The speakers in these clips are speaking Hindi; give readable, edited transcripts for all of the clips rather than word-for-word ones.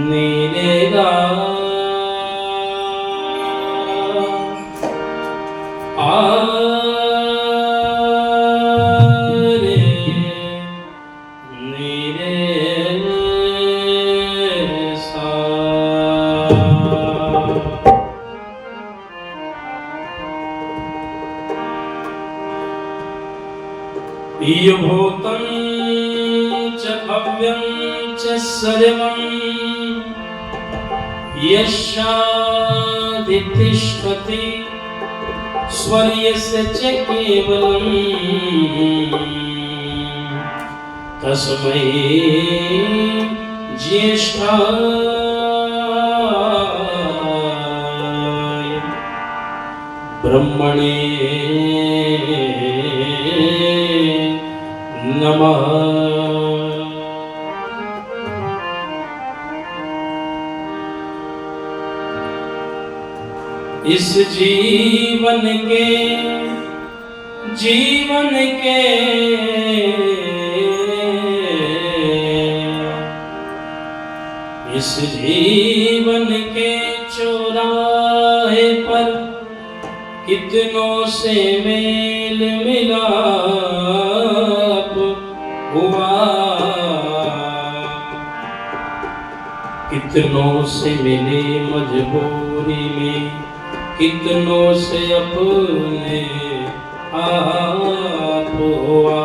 नीरेगा रे नीरे सा भूतं च भव्यं च सर्वं यशाधितिष्ठति स्वर्यस्य च केवलं तस्मै ज्येष्ठाय ब्रह्मणे नमः। इस जीवन के इस जीवन के चौराहे पर कितनों से मेल मिलाप हुआ, कितनों से मिले मजबूरी में, कितनों से अपने आप हुआ।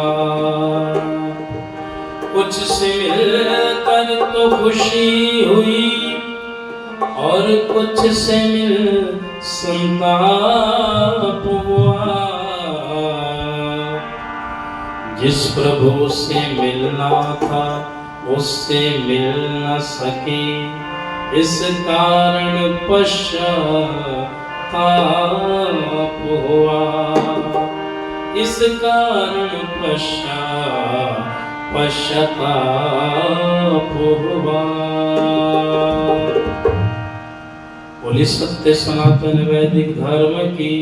कुछ से मिलकर तो खुशी हुई और कुछ से मिल संताप हुआ। जिस प्रभु से मिलना था उससे मिल न सके, इस कारण पश्चाताप हुआ, इस कारण पश्चाताप हुआ। बोली सत्य सनातन वैदिक धर्म की,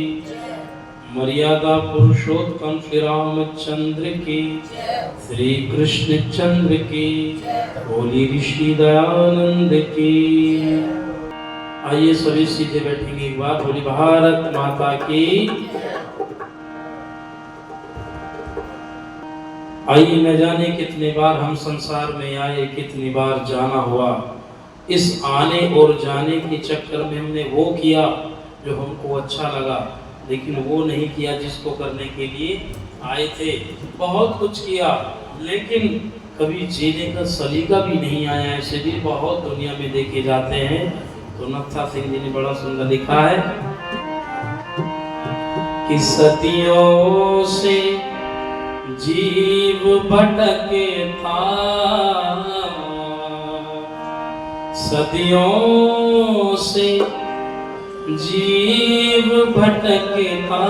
मर्यादा पुरुषोत्तम श्री रामचंद्र की, श्री कृष्ण चंद्र की, बोली ऋषि दयानंद की। आइए सभी सीधे बैठेंगे एक बार, बोली भारत माता की। आइए न जाने कितने बार हम संसार में आए, कितनी बार जाना हुआ। इस आने और जाने के चक्कर में हमने वो किया जो हमको अच्छा लगा, लेकिन वो नहीं किया जिसको करने के लिए आए थे। बहुत कुछ किया लेकिन कभी जीने का सलीका भी नहीं आया। ऐसे भी बहुत दुनिया में देखे जाते हैं। तो नत्था सिंह जी ने बड़ा सुंदर लिखा है कि सदियों से जीव भटके था, सदियों से जीव भटके था,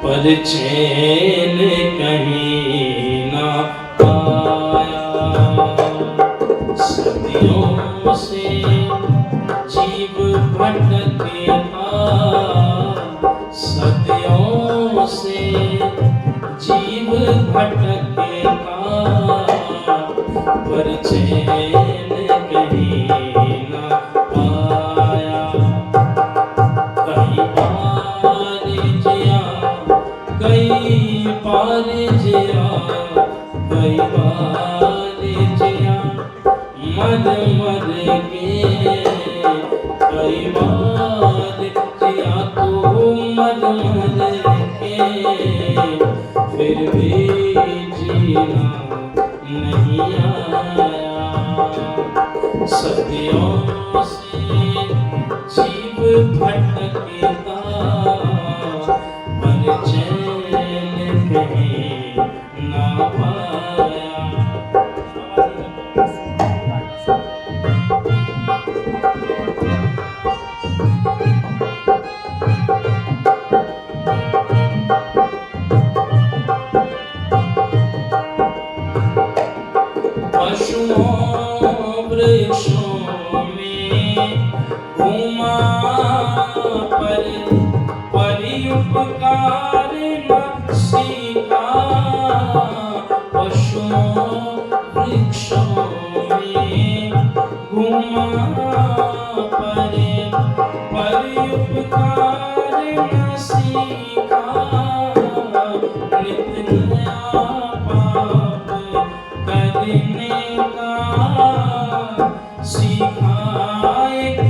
पर चैन कहीं ना पाया। सदियों से जीव भटके था, सदियों से जीव भटके था, पर चैन कहीं ना पाया। कहीं पार जिया, कहीं पार जिया, कहीं पार जिया मर मर के, कई बार जिया तू मर मर के, फिर भी जीना नहीं आया। सदियों से जीव भटके था, पर चैन कहीं ना पाया। वृक्षों में घुमा पर उपकार न सीखा पशुओं वृक्षों में घुमा परे पर उपकार न सीखा नित नया पाप करने का सीखा एक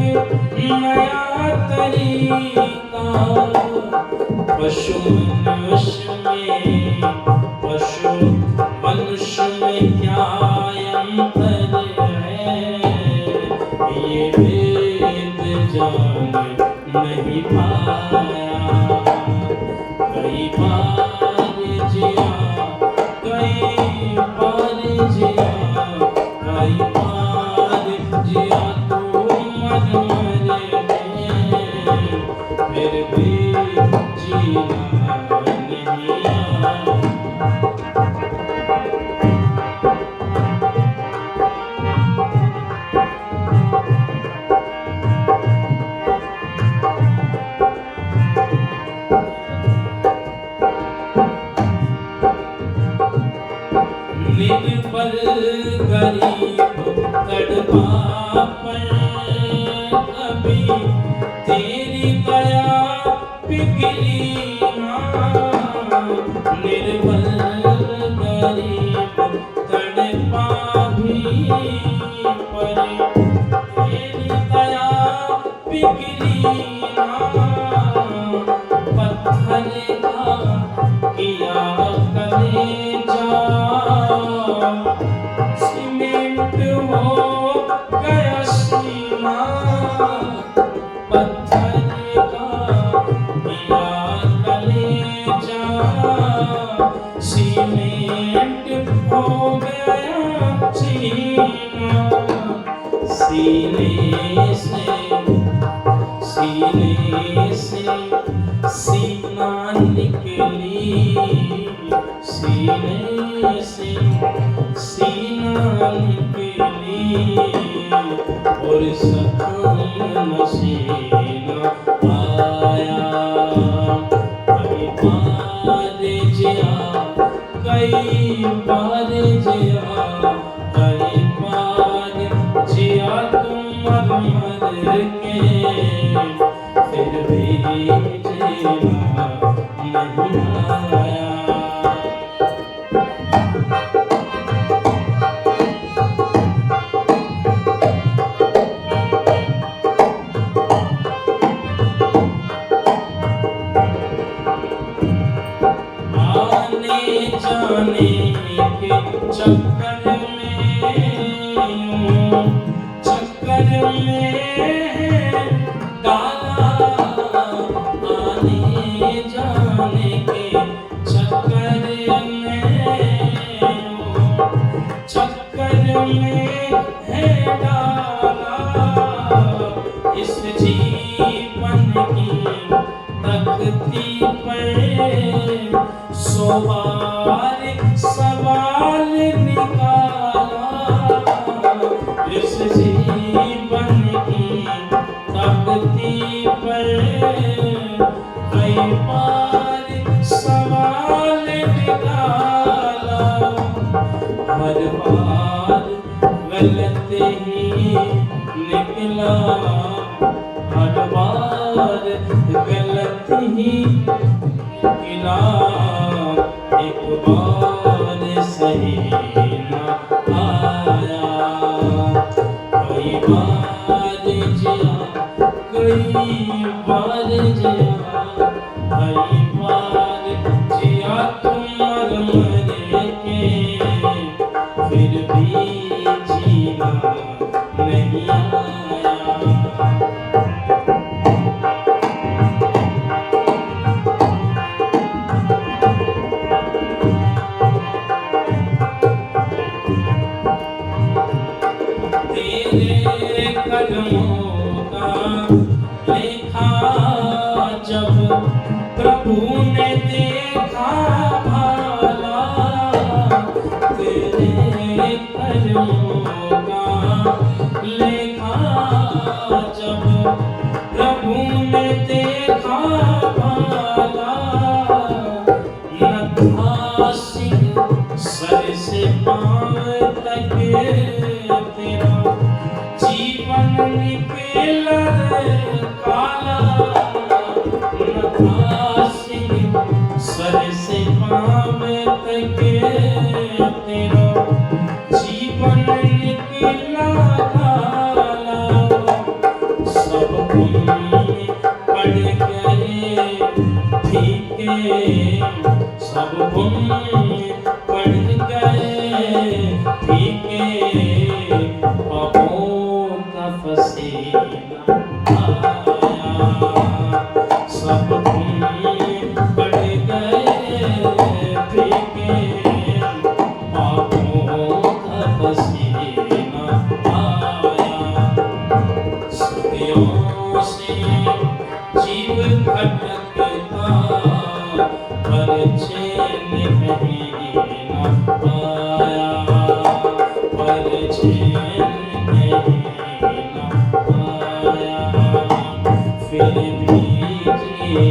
नया तरीका पशु मनुष्य में क्या अंतर है ये वेद जान नहीं पाया कई बार जिया कई बार जिया कई बार जिया तू मर मर फिर भी जीना नहीं आया निर्बल गरीब तड़पा पर कभी तेरी दया पिघली ना निर्बल गरीब तड़पा भी पर तेरी दया पिघली ना पत्थर का किया कलेजा सीमेंट हो गया सीना पत्थर का किया कलेजा सीमेंट हो गया सीना सीने से सीना निकली सीने से सीना निकली और सखम नसीना आया कई बार जिया कई बार जिया कई बार जिया तुम मर मर के फिर भी जीना नहीं आया आने जाने के चक्कर में डाला आने जाने के चक्कर में है डाला इस जीवन की तख्ती पर सवार सवाल निकाला इस जीवन की तख्ती पर कई बार सवाल निकाला हर बार गलत ही निकला हर बार गलत ही निकला एक बार सही न आया कई बार जिया कई बार जिया कई बार जिया तुम मर मर के फिर भी जीना नहीं आया तेरे कदमों का लेखा जब प्रभु ने देखा भाला तेरे कदमों का लेखा जब प्रभु ने देखा भाला के सब पुण्य बढ़ गए फीके, पापों का पसीना आया। सब पुण्य बढ़ गए फीके, पापों का पसीना आया। सदियों से जीव भटकता पर चैन कहीं न पाया, पर चैन कहीं न पाया। फिर भी जीना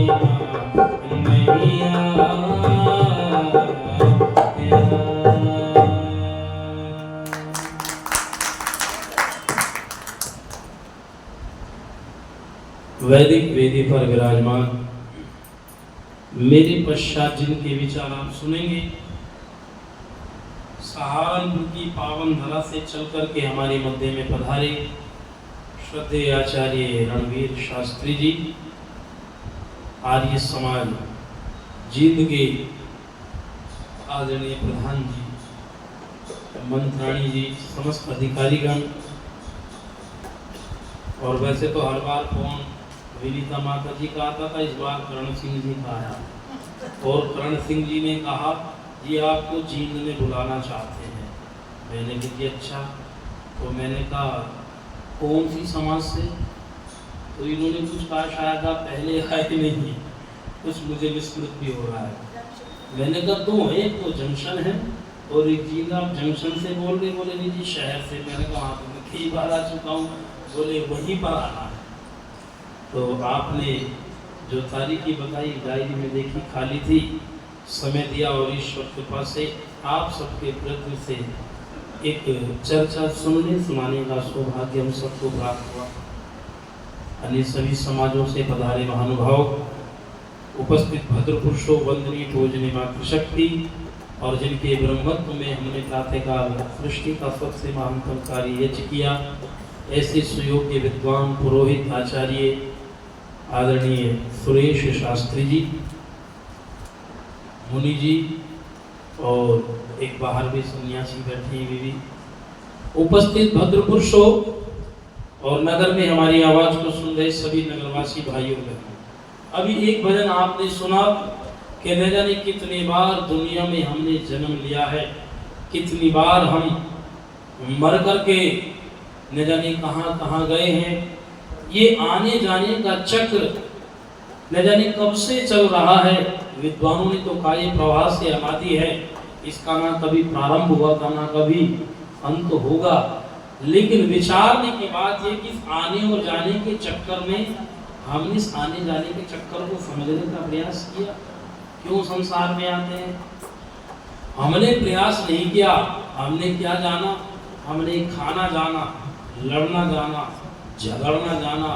नहीं आया। वैदिक वेदी पर विराजमान मेरे पश्चात जिनके विचार आप सुनेंगे, सहारनपुर की पावन धरा से चल करके हमारे मध्य में पधारे श्रद्धेय आचार्य रणवीर शास्त्री जी, आर्य समाज जींद के आदरणीय प्रधान जी, मंत्राणी जी, समस्त अधिकारीगण, और वैसे तो हर बार फोन विनीता माता जी का आता था, इस बार करण सिंह जी का आया और करण सिंह जी ने कहा जी आपको जींद में बुलाना चाहते हैं। मैंने कहा जी अच्छा। तो मैंने कहा कौन सी समाज से? तो इन्होंने कुछ कहा शायद आप पहले आए नहीं, कुछ मुझे विस्मृत भी हो रहा है। मैंने कहा दो है, एक तो जंक्शन है और एक जींद। आप जंक्शन से बोल रहे? बोले नहीं जी शहर से। मैंने कहा हाँ, तो मैं कई बार आ चुका हूँ। बोले वहीं पर आना है। तो आपने जो तारीखी बताई डायरी में देखी, खाली थी, समय दिया और ईश्वर कृपा से आप सबके प्रयत्न से एक चर्चा सुनने सुनाने का सौभाग्य हम सबको प्राप्त हुआ। अन्य सभी समाजों से पधारे महानुभाव, उपस्थित भद्र पुरुषों, वंदनीय पूजनीय मातृशक्ति, और जिनके ब्रह्मत्व में हमने प्रातःकाल सृष्टि का सबसे महानतम कार्य यज्ञ किया, ऐसे सुयोग्य विद्वान पुरोहित आचार्य आदरणीय सुरेश शास्त्री जी, मुनि जी, और एक बाहर भी सन्यासी बैठी हुई, उपस्थित भद्र पुरुषों और नगर में हमारी आवाज को सुन रहे सभी नगरवासी भाइयों बहनों। अभी एक भजन आपने सुना कि न जाने कितनी बार दुनिया में हमने जन्म लिया है, कितनी बार हम मर करके न जाने कहाँ कहाँ गए हैं। ये आने जाने का चक्र न जाने कब से चल रहा है। विद्वानों ने तो कहा ये प्रवाह से अनादि है, इसका ना कभी प्रारंभ हुआ था ना कभी अंत होगा। लेकिन विचारने के बाद ये कि आने और जाने के चक्कर में हमने इस आने जाने के चक्कर को समझने का प्रयास किया। क्यों संसार में आते हैं? हमने प्रयास नहीं किया। हमने क्या जाना? हमने खाना जाना, लड़ना जाना, झगड़ना जाना,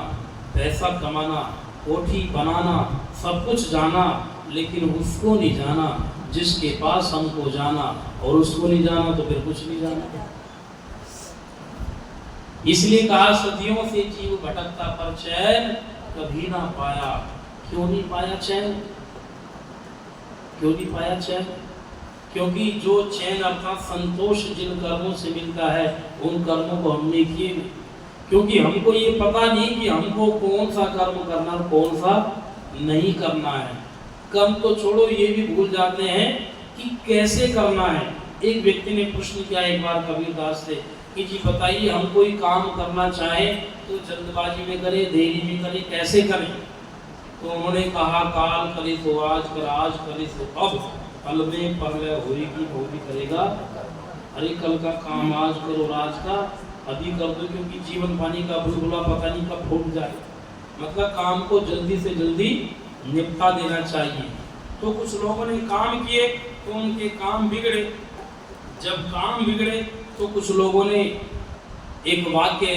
पैसा कमाना, कोठी बनाना, सब कुछ जाना, लेकिन उसको नहीं जाना जिसके पास हमको जाना, और उसको नहीं जाना तो फिर कुछ नहीं जाना। इसलिए कहा सदियों से जीव भटकता पर चैन कभी ना पाया। क्यों नहीं पाया चैन? क्यों नहीं पाया चैन? क्योंकि जो चैन अर्थात संतोष जिन कर्मों से मिलता है उन कर्मों को हमने किए। क्योंकि हमको ये पता नहीं कि हमको कौन सा कर्म करना और कौन सा नहीं करना है। कर्म तो छोड़ो, ये भी भूल जाते हैं कि कैसे करना है। एक व्यक्ति ने प्रश्न किया एक बार कबीरदास से कि जी बताइए, हम कोई काम करना चाहे तो जल्दबाजी में करें, देरी में करें, कैसे करें? तो उन्होंने कहा काल करे तो आज कर, आज करे तो अब, कल में पहले होगी वो भी करेगा। अरे कल का काम आज करो, आज का अभी कर दो, क्योंकि जीवन पानी का बुलबुला पता नहीं कब फूट जाए। मतलब काम को जल्दी से जल्दी निपटा देना चाहिए। तो कुछ लोगों ने काम किए तो उनके काम बिगड़े। जब काम बिगड़े तो कुछ लोगों ने एक वाक्य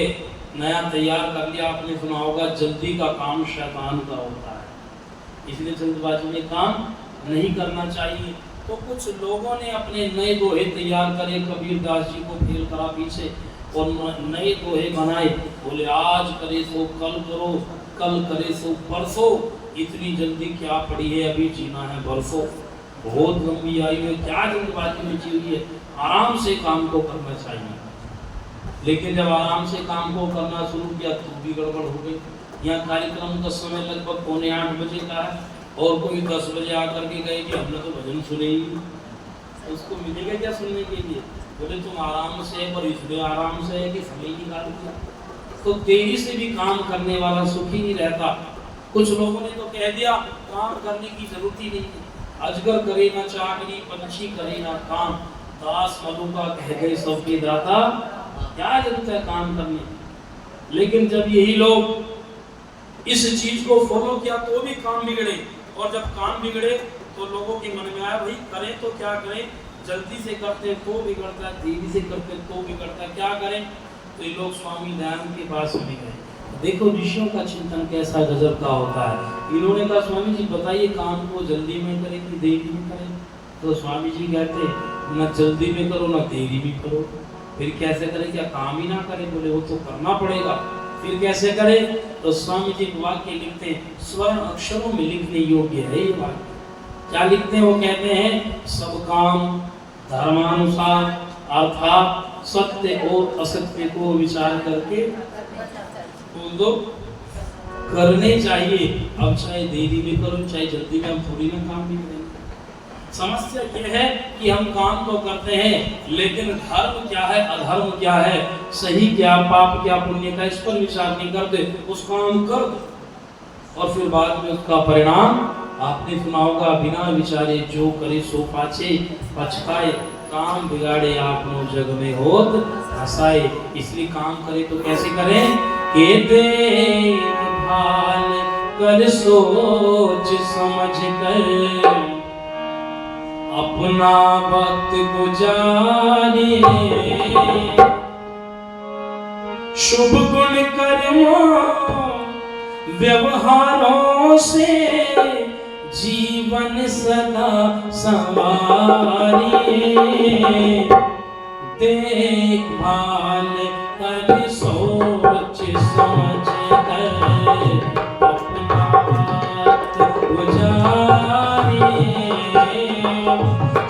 नया तैयार कर लिया। आपने सुना होगा, जल्दी का काम शैतान का होता है, इसलिए जल्दबाजी में काम नहीं करना चाहिए। तो कुछ लोगों ने अपने नए दोहे तैयार करे, कबीरदास जी को फेल करा पीछे और नए दोहे बनाए। बोले आज करे सो कल करो, कल करे सो परसों, इतनी जल्दी क्या पड़ी है, अभी जीना है बरसों, बहुत लंबी आयु है, क्या जल्दबाजी में जी रही है, आराम से काम को करना चाहिए। लेकिन जब आराम से काम को करना शुरू किया तो भी गड़बड़ हो गई। यहाँ कार्यक्रम का समय लगभग 7:45 बजे का है और कोई 10 बजे आकर के गए कि हमने तो भजन सुने ही नहीं, उसको मिलेगा क्या सुनने के लिए? बोले तुम आराम से, पर इसलिए आराम से है कि समय निकाल दिया। तो तेजी से भी काम करने वाला सुखी नहीं रहता। कुछ लोगों ने तो कह दिया काम करने की जरूरत ही नहीं है, अजगर करे ना चाकरी, पंछी करे ना काम, दास मधुका कह गए सबके दाता, क्या जरूरत है काम करने की। लेकिन जब यही लोग इस चीज को फॉलो किया तो भी काम बिगड़े, और जब काम बिगड़े तो लोगों के मन में आया भाई करें तो क्या करें, जल्दी से करते तो बिगड़ता है, धीरे से करते तो बिगड़ता है, क्या करें। तो ये लोग स्वामी दयानंद के पास में गए। देखो ऋषियों का चिंतन कैसा गजब का होता है। इन्होंने कहा स्वामी जी बताइए काम को जल्दी में करें कि देरी में करें? तो स्वामी जी कहते न जल्दी में करो न देरी में करो। फिर कैसे करें, क्या काम ही ना करें? बोले वो तो करना पड़ेगा। फिर कैसे करें? तो स्वामी जी वाक्य लिखते हैं, स्वर्ण अक्षरों में लिखने योग्य है ये वाक्य। क्या लिखते हैं? वो कहते हैं सब काम धर्मानुसार अर्थात सत्य और असत्य को विचार करके बोल दो करने चाहिए। अब चाहे देरी में करो चाहे जल्दी में, हम थोड़ी ना काम भी करेंगे। समस्या ये है कि हम काम तो करते हैं लेकिन धर्म क्या है अधर्म क्या है, सही क्या पाप क्या पुण्य का, इस पर विचार नहीं करते। उस काम कर दो और फिर बाद में उसका परिणाम आपने सुना होगा, बिना विचारे जो करे सो पाछे पछताए, काम बिगाड़े आपनो जग में होत हंसाए। इसलिए काम करे तो कैसे करें के देखभाल कर सोच समझ कर अपना वक्त गुजारे, शुभ गुण कर्मों व्यवहारों से जीवन सदा संवारे, देखभाल कर सोच समझ कर अपना वक्त गुजारे,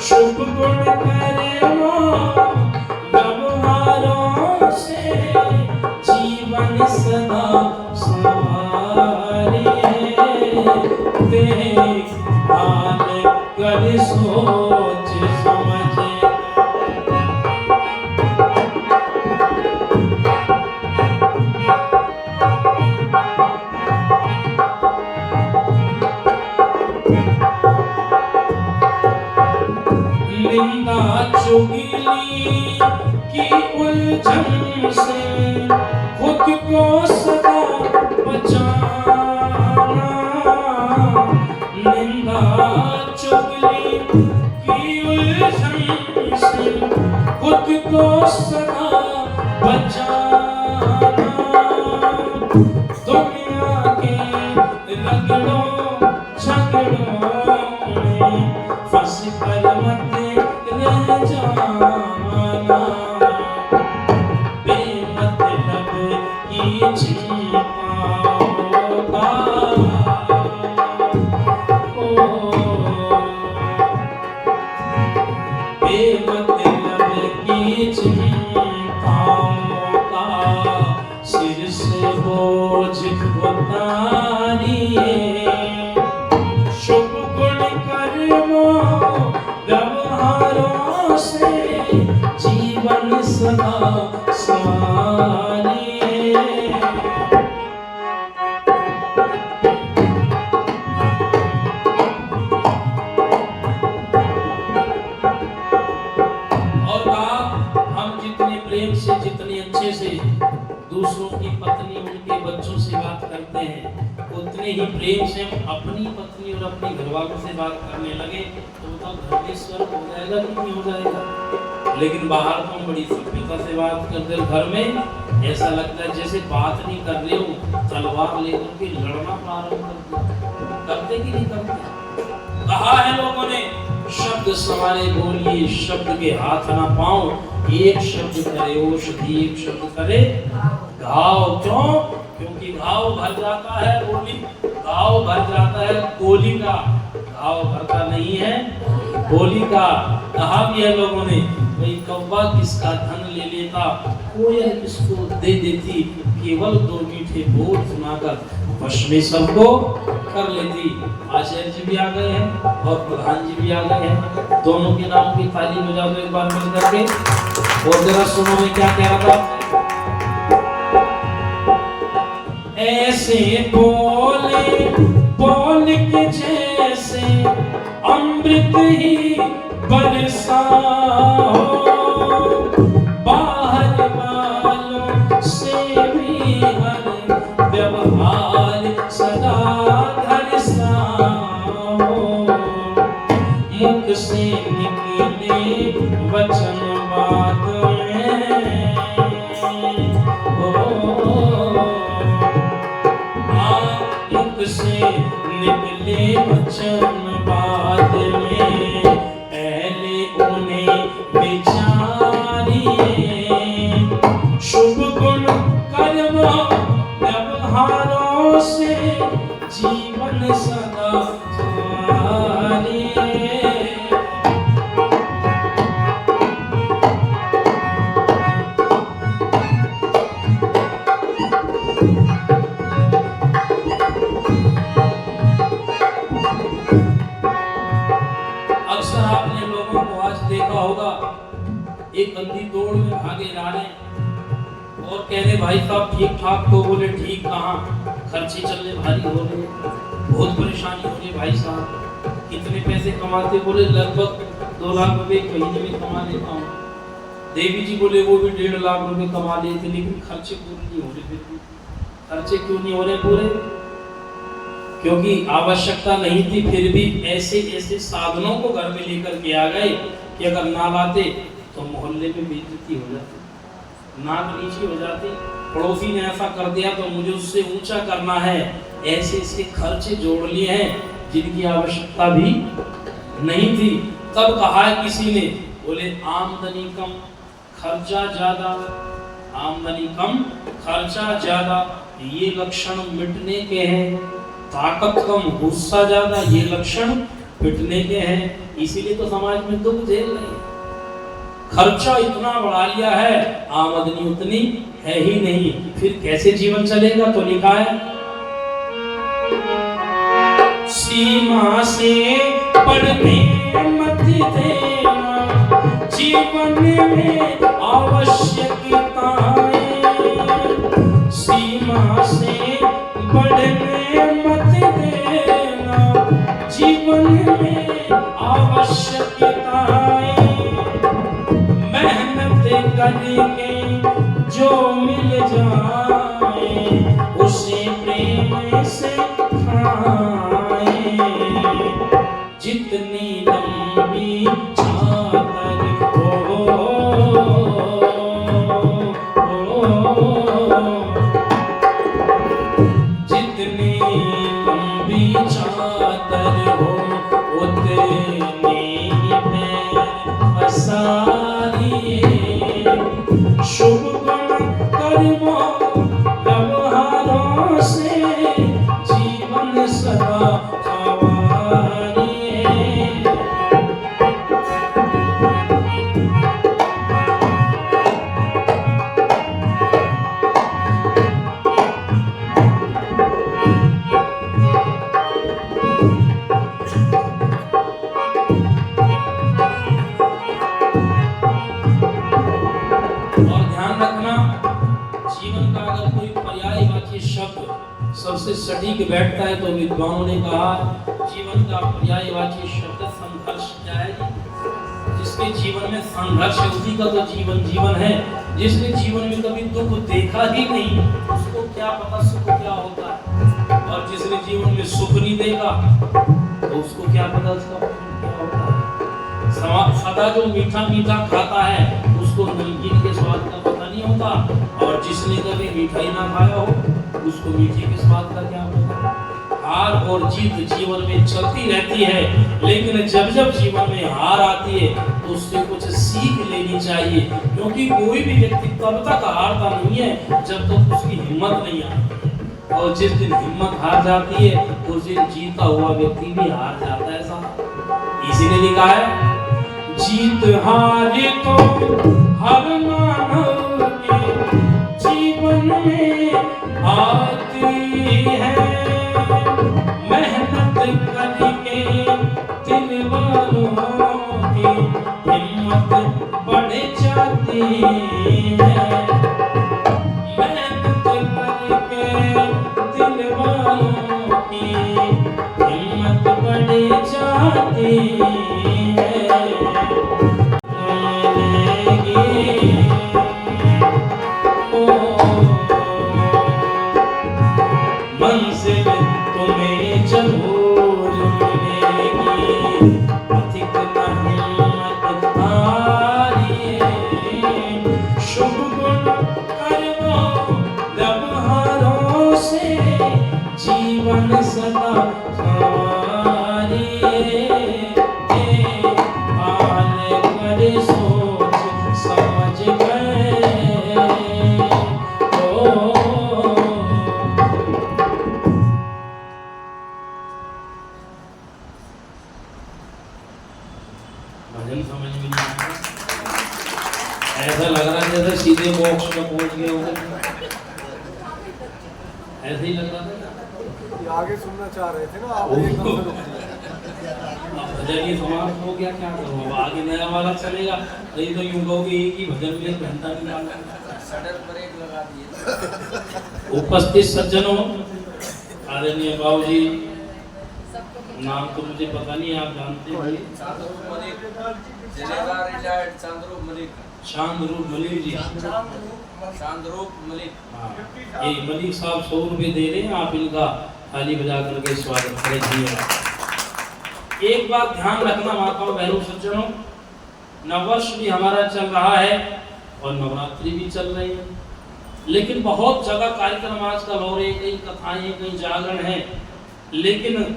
शुभ गुण कर्मों व्यवहारों से जीवन सदा संवारे, देखभाल कर सोच समझ। निंदा चुगली की उलझन से खुद को सदा बचाना, निंदा चुगली की उलझन से खुद को सदा बचाना, दुनिया के रगड़ों झगड़ों में फंस कर मत रह जाना, बेमतलब की चिंताओं का बेमतलब की चिंताओं का सिर से बोझ उतारिए, शुभ गुण कर्मों व्यवहारों से जीवन सदा संवारे। और हम जितने प्रेम से जितने अच्छे से दूसरों की पत्नी उनके बच्चों से बात करते हैं, उतने ही प्रेम से हम अपनी पत्नी और अपने घरवालों से बात करने लगे तो घर में स्वर्ग हो जाएगा कि नहीं हो जाएगा। लेकिन बाहर तो हम बड़ी सभ्यता से बात करते हैं, घर में ऐसा लगता है जैसे बात नहीं कर रहे हो, तलवार लेकर के लड़ना प्रारंभ करते कि नहीं करते। कहा है लोगों ने शब्द सवारे बोलिए, शब्द के हाथ ना पाओ, एक शब्द करे औषधि एक शब्द करे घाव। क्यों? क्योंकि घाव भर जाता है बोली घाव भर जाता है गोली का, घाव भरता नहीं है गोली का। कहा भी है लोगों ने, भाई कौवा किसका धन ले लेता, कोयल किसको दे देती, केवल दो मीठे बोल सुनाकर वश में सबको कर लेती। आचार्य जी भी आ गए हैं और प्रधान जी भी आ गए हैं, दोनों के नाम की ताली बजा दो एक बार मिल करके। और जरा सुनो मैं क्या कह रहा था। ऐसे बोले बोल के जैसे अमृत ही बरसा हो, बाहर वालों से भी हर व्यवहार सदा घरसा हो, मुख से निकले वचन बाद में मुख से निकले वचन बाद में, पहले उन्हें विचारिए, शुभ गुण कर्म व्यवहारों से जीवन सदा सुधारिए। एक बंदी दौड़ में भागे जा रहे और कह रहे भाई साहब ठीक ठाक तो, बोले ठीक कहाँ, खर्चे चलने भारी हो रहे, बहुत परेशानी हो रही भाई साहब। कितने पैसे कमाते, बोले लगभग 2 लाख रुपए महीने में कमा लेता हूँ। देवी जी बोले वो भी 1.5 लाख रुपए कमा लेते, लेकिन खर्चे पूरे नहीं हो रहे। फिर भी खर्चे क्यों नहीं हो रहे पूरे? क्योंकि आवश्यकता नहीं थी, फिर भी ऐसे ऐसे साधनों को घर में लेकर के आ गए कि अगर ना लाते तो मोहल्ले में बेइज्जती हो जाती, नाक नीची हो जाती, पड़ोसी ने ऐसा कर दिया तो मुझे उससे ऊंचा करना है। ऐसे ऐसे खर्चे जोड़ लिए हैं जिनकी आवश्यकता भी नहीं थी। तब कहा किसी ने, बोले आमदनी कम खर्चा ज्यादा, आमदनी कम खर्चा ज्यादा ये लक्षण मिटने के हैं, ताकत कम गुस्सा ज्यादा ये लक्षण मिटने के हैं। इसीलिए तो समाज में दुख झेल रहे हैं। खर्चा इतना बढ़ा लिया है, आमदनी उतनी है ही नहीं, फिर कैसे जीवन चलेगा? तो लिखा है सीमा से बढ़ने मत देना, जीवन में आवश्यकताएं, सीमा से बढ़ने मत देना, जीवन में आवश्यकताएं, करके जो मिल जाए उसे प्रेम से खाए, जितनी लंबी चादर जितनी लंबी चादर हो उतनी पसारिए, शुभ गुण कर्मों व्यवहारों से जीवन सदा संवारिए। सबसे सटीक बैठता है तो विद्वानों ने कहा जीवन का पर्यायवाची शब्द संघर्ष क्या है? जिसके जीवन में संघर्ष है उसी का तो जीवन जीवन है। जिसने जीवन में कभी दुख देखा ही नहीं उसको क्या पता सुख क्या होता है, और जिसने जीवन में सुख नहीं देखा तो उसको क्या पता उसका क्या होता है। सदा जो मीठा मीठा खाता है उसको नमकीन के स्वाद का पता नहीं होता, और जिसने कभी मिठाई ना खाया हो उसको मीठे के स्वाद का क्या पता। हार और जीत जीवन में चलती रहती है, लेकिन जब जब जीवन में हार आती है तो उससे कुछ सीख लेनी चाहिए, क्योंकि कोई भी व्यक्ति तब तक हारता नहीं है जब तक उसकी हिम्मत नहीं आती। और जिस दिन हिम्मत हार जाती है उस दिन जीता हुआ व्यक्ति भी हार जाता है साहब। इसी ने लिखा है जीत हार तो हर मानव के जीवन में आती है, मेहनत करके दिल वालों की हिम्मत बढ़ जाती है, मेहनत करके दिल वालों की हिम्मत बढ़ जाती है। मंजिल तुम्हें जरूर मिलेगी, अधिक हिम्मत हारिए, शुभ गुण कर्मों व्यवहारों से जीवन सदा संवारिए, हाल कर सोच समझ कर भजन समझ में नहीं आता। ऐसा लग रहा है जैसे सीधे मोक्ष में पहुंच गए होंगे, ऐसे ही लग रहा था। ये आगे सुनना चाह रहे थे ना आप, एकदम से रुक गए। भजन ये समाप्त हो गया, क्या करूँ अब आगे नया वाला चलेगा। नहीं तो यूं कहोगे एक ही भजन में 1 घंटा निकालना। सडन ब्रेक लगा दिए। उपस्थित सज्जनों, आदरणीय बाबूजी, नाम तो मुझे पता नहीं, आप जानते होंगे। चांदरूप मलिक जी। चांदरूप मलिक। हाँ, ये मलिक साहब 100 रुपये दे रहे हैं, आप इनका ताली बजा करके स्वागत करें। एक बात ध्यान रखना माताओं बहनों सज्जनों, नववर्ष भी हमारा चल रहा है और नवरात्रि भी चल रही है, लेकिन बहुत जगह कार्यक्रम आजकल हो रहे, कई कथाएं, कई जागरण है, लेकिन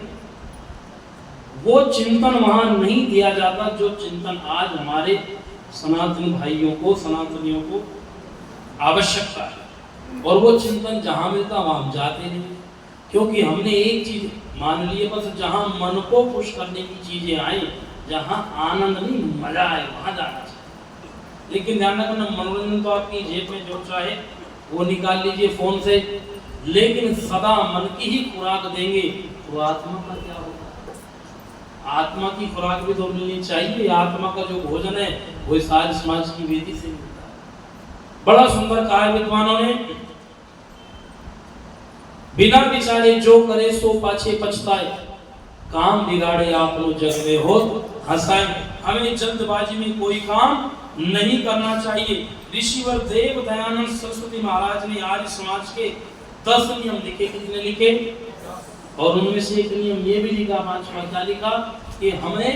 वो चिंतन वहां नहीं दिया जाता जो चिंतन आज हमारे सनातन भाइयों को, सनातनियों को आवश्यकता है। और वो चिंतन जहां मिलता वहां हम जाते नहीं, क्योंकि हमने एक चीज मान ली है, बस जहां मन को खुश करने की चीजें आए, जहां आनंद नहीं मजा आए वहां जाना चाहिए। लेकिन ध्यान रखना, मनोरंजन तो आपकी जेब में जो चाहे वो निकाल लीजिए फोन से, लेकिन सदा मन की ही खुराक देंगे तो आत्मा का क्या होगा? आत्मा की खुराक भी तो मिलनी चाहिए। आत्मा का जो भोजन है वो सारे समाज की वेदी से मिलता है। बड़ा सुंदर कहा है विद्वानों ने, बिना विचारे जो करे सो पाछे पछताए, काम बिगाड़े आपनो जग में हो हंसाए। हमें जल्दबाजी में कोई काम नहीं करना चाहिए। ऋषिवर देव दयानंद सरस्वती महाराज ने आज समाज के 10 नियम लिखे। कितने लिखे? और उनमें से एक नियम ये भी लिखा, 5वां क्या लिखा, कि हमें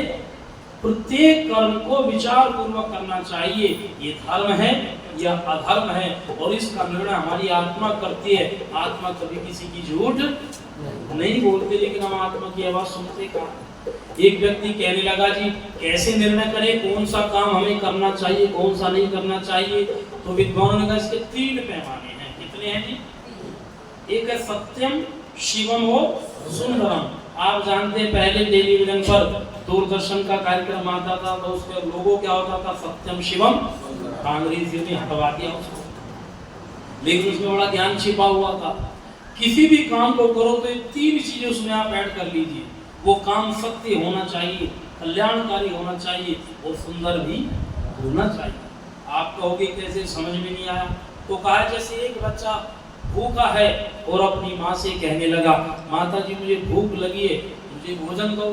प्रत्येक कर्म को विचार पूर्वक करना चाहिए, ये धर्म है या अधर्म है, और इसका निर्णय हमारी आत्मा करती है। आत्मा कभी किसी की झूठ नहीं बोलते, लेकिन हम आत्मा की आवाज सुनते कहाँ? एक व्यक्ति कहने लगा, जी कैसे निर्णय करें कौन सा काम हमें करना चाहिए, कौन सा नहीं करना चाहिए? तो विद्वानों ने कहा इसके 3 पैमाने हैं। कितने हैं जी? एक है सत्यम शिवम हो सुंदरम। आप जानते हैं पहले टेलीविजन पर दूरदर्शन का कार्यक्रम आता था तो उसके लोगो क्या होता था? सत्यम शिवम। अंग्रेजियों ने हटवा दिया उसको, लेकिन उसमें बड़ा ज्ञान छिपा हुआ था। किसी भी काम को करो तो 3 चीजें उसमें आप ऐड कर लीजिए। वो काम सत्य होना चाहिए, कल्याणकारी होना चाहिए और सुंदर भी होना चाहिए। आप कहोगे कैसे, समझ में नहीं आया? तो कहा जैसे एक बच्चा भूखा है और अपनी माँ से कहने लगा, माता जी मुझे भूख लगी है, मुझे भोजन दो।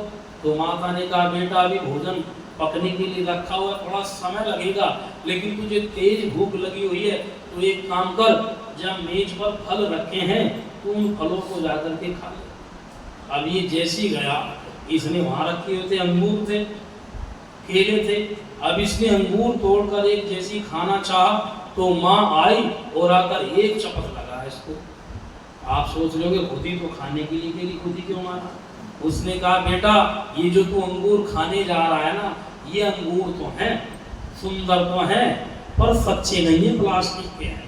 तो माता ने कहा, बेटा अभी भोजन पकने के लिए रखा हुआ, थोड़ा समय लगेगा, लेकिन तुझे तेज भूख लगी हुई है तो एक काम कर, जब मेज पर फल रखे हैं तो उन फलों को जाकर के खा ले। अब ये जैसी गया, इसने वहां रखे हुए थे अंगूर थे, केले थे, अब इसने अंगूर तोड़कर एक जैसी खाना चाहा तो माँ आई और आकर एक चपत लगा इसको। आप सोच लोगे खुद ही तो खाने के लिए गई, खुद ही क्यों मारा? उसने कहा, बेटा ये जो तू अंगूर खाने जा रहा है ना, ये अंगूर तो हैं, सुंदर तो हैं, पर सच्चे नहीं है, प्लास्टिक के हैं।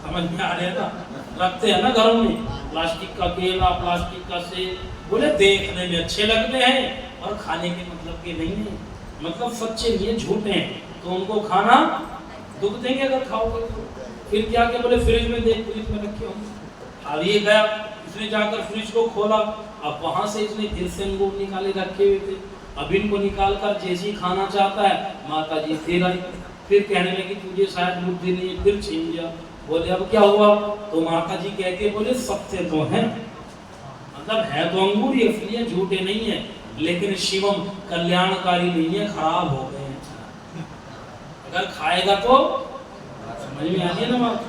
समझ में आ रहा है ना? रखते हैं ना घरों में प्लास्टिक का केला, प्लास्टिक का सेब, बोले देखने में अच्छे लगते हैं और खाने के मतलब के नहीं है, मतलब सच्चे नहीं है, झूठे हैं, तो उनको खाना दुख देंगे अगर खाओगे तो। फिर क्या क्या बोले फ्रिज में देख, फ्रिज में रखे होंगे। अब ये गया, इसने जाकर फ्रिज को खोला, अब वहां से इसने फिर से अंगूर निकाले रखे हुए थे, अब इनको निकाल कर जैसे ही खाना चाहता है माता जी फिर आई, फिर कहने लगी तुझे शायद बुद्धि नहीं है, फिर छीन लिया। बोले अब क्या हुआ? तो माता जी कहते बोले सत्य तो है, मतलब है तो अंगूर ही असली है, झूठे नहीं है, लेकिन शिवम कल्याणकारी नहीं है, खराब हो गए हैं। अगर खाएगा तो समझ में आ रही है ना बात,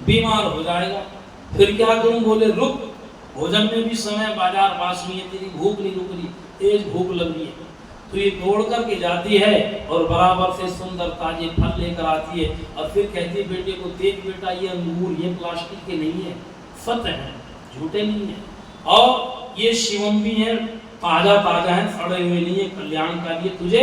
बीमार हो जाएगा। फिर क्या करूं? बोले रुक, भोजन में भी समय, बाजार पास में है, तेरी भूख नहीं रुक रही, तेज भूख लग रही है। तो ये दौड़ करके जाती है और बराबर से सुंदर ताजे फल लेकर आती है और फिर कहती है बेटे को, देख बेटा ये अंगूर ये प्लास्टिक के नहीं है, सत्य है, झूठे नहीं है, और ये शिवम भी है, ताजा ताजा है, सड़े हुए नहीं है, कल्याणकारी है, तुझे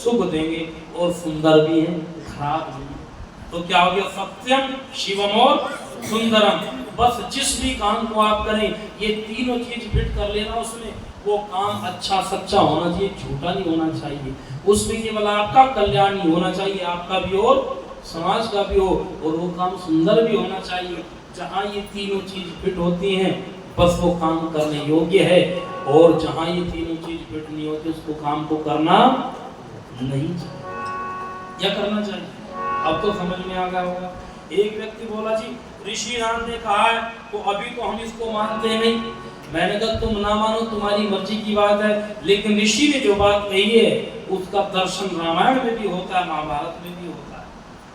सुख देंगे, और सुंदर भी है, खराब नहीं है। तो क्या हो गया? सत्यम, शिवम और सुंदरम। बस जिस भी काम को आप करें ये तीनों चीज फिट कर लेना, उसमें वो काम अच्छा सच्चा होना चाहिए, झूठा नहीं होना चाहिए, उसमें केवल आपका कल्याण नहीं होना चाहिए, आपका भी और समाज का भी हो, और वो काम सुंदर भी होना चाहिए। जहाँ ये तीनों चीज फिट होती हैं बस वो काम करने योग्य है, और जहाँ ये तीनों चीज फिट नहीं होती उसको काम को करना नहीं चाहिए, या करना चाहिए। अब तो समझ में आ गया होगा। एक व्यक्ति बोला जी ऋषि राम ने कहा है तो अभी तो हम इसको मानते नहीं। मैंने कहा तुम ना मानो, तुम्हारी मर्जी की बात है, लेकिन ऋषि ने जो बात कही है उसका दर्शन रामायण में भी होता है, महाभारत में भी होता है।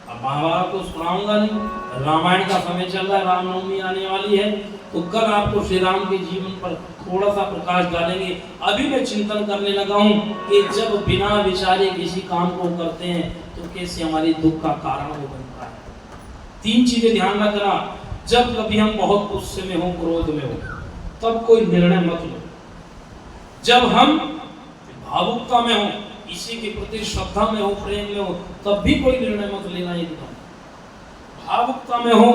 अब महाभारत तो सुनाऊंगा नहीं, रामायण का समय चल रहा है, रामनवमी आने वाली है, तो कल आपको श्री राम के जीवन पर थोड़ा सा प्रकाश डालेंगे। अभी मैं चिंतन करने लगा हूँ कि जब बिना विचारे किसी काम को करते हैं तो कैसे हमारे दुख का कारण वो बनता है। तीन चीजें ध्यान रखना, जब कभी हम बहुत गुस्से में हो, क्रोध में हो, तब कोई निर्णय मत लो। जब हम भावुकता में हो, किसी के प्रति श्रद्धा में हो, प्रेम में हो, तब भी कोई निर्णय मत लेना एकदम। भावुकता में हो,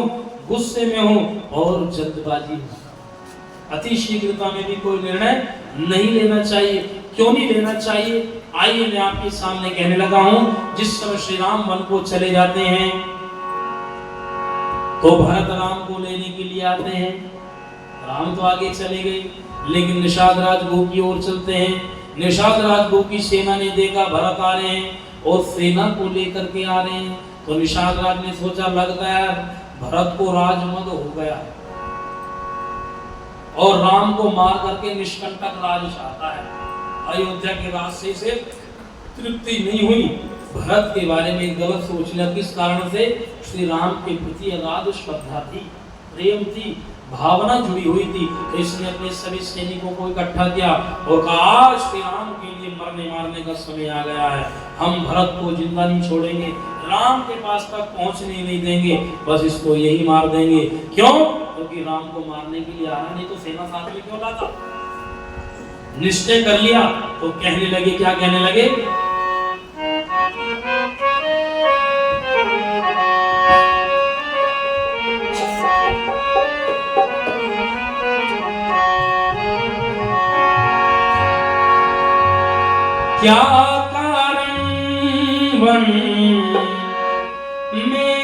गुस्से में हो और जल्दबाजी में, अति शीघ्रता में भी कोई निर्णय नहीं लेना चाहिए। क्यों नहीं लेना चाहिए? आइए मैं आपके सामने कहने लगा हूं। जिस समय श्री राम वन को चले जाते हैं तो भरत राम को लेने के लिए आते हैं। राम तो आगे चले गए, लेकिन निषाद राजगोह की ओर चलते हैं। निषाद राजगोह की सेना ने देखा भरत आ रहे हैं और सेना को लेकर के आ रहे हैं, तो निषाद राज ने सोचा लगता है भरत को राजमद हो गया और राम को मार करके निष्कंटक राज चाहता है। अयोध्या के रास्ते से तृप्ति नहीं हुई, भरत के बारे में गलत सोच लिया। किस कारण से? श्री राम के प्रति अगाध श्रद्धा थी, प्रेम थी, भावना जुड़ी हुई थी। तो इसने अपने सभी सैनिकों को इकट्ठा किया और कहा आज श्री राम के लिए मरने मारने का समय आ गया है, हम भरत को जिंदा नहीं छोड़ेंगे, राम के पास तक पहुंचने नहीं देंगे, बस इसको यही मार देंगे। क्यों? क्योंकि राम को मारने के लिए आया, नहीं तो सेना साथ में क्यों लाता। निश्चय कर लिया तो कहने लगे, क्या कहने लगे? क्या कारण वन में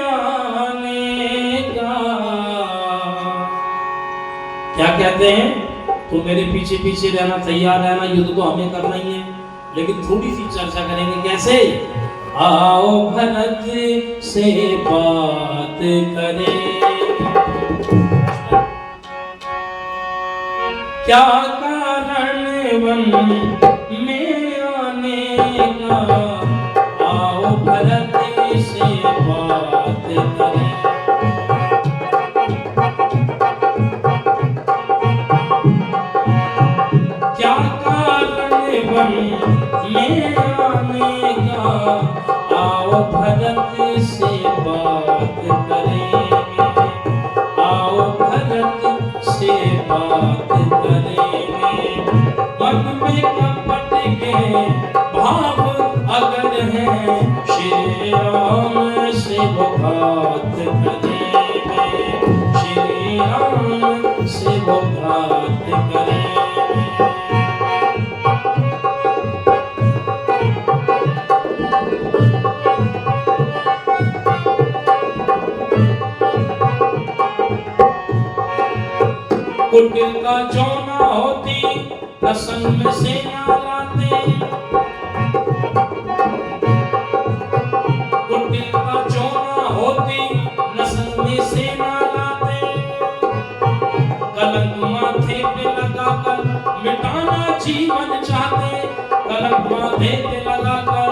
आने का? क्या कहते हैं? तो मेरे पीछे पीछे रहना, तैयार रहना, युद्ध तो हमें करना ही है, लेकिन थोड़ी सी चर्चा करेंगे। कैसे? आओ भरत से बात करें, क्या कारण वन में आने का, आओ भरत से बात करें। क्या कारण वन में आने का, आओ भरत से बात करेंगे, आओ भरत से बात करेंगे। मन में कपट के भाव अगर है, श्री राम से बात कुटिल का जो ना होती रसन में सेना लाते, कुटिल का जो ना होती नस्ल में सेना लाते, कलंक माथे पे लगाकर मिटाना जीवन चाहते, कलंक माथे पे लगाकर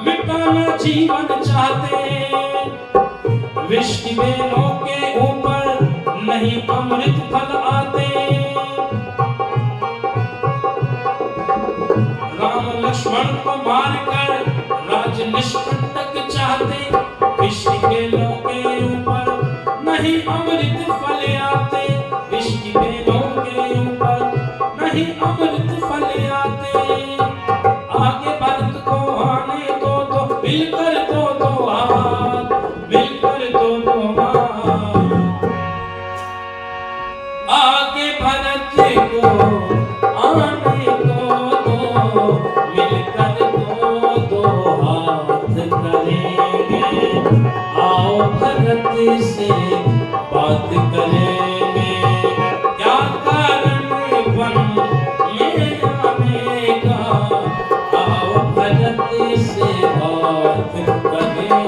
मिटाना जीवन चाहते। विष की बेलों के ऊपर नहीं अमृत फल आते, राम लक्ष्मण को मारकर राज निष्कंटक चाहते, विष की बेलों के ऊपर नहीं अमृत फल आते, विष की बेलों के ऊपर नहीं अमृत फल आते। आगे भरत को आने दो मिलकर दो हाथ, मिलकर दो हाथ, आगे भरत को आने दो मिलकर दो हाथ करेंगे, आओ भरत से बात करेंगे, क्या कारण बन में आने का, आओ भरत से बात करेंगे।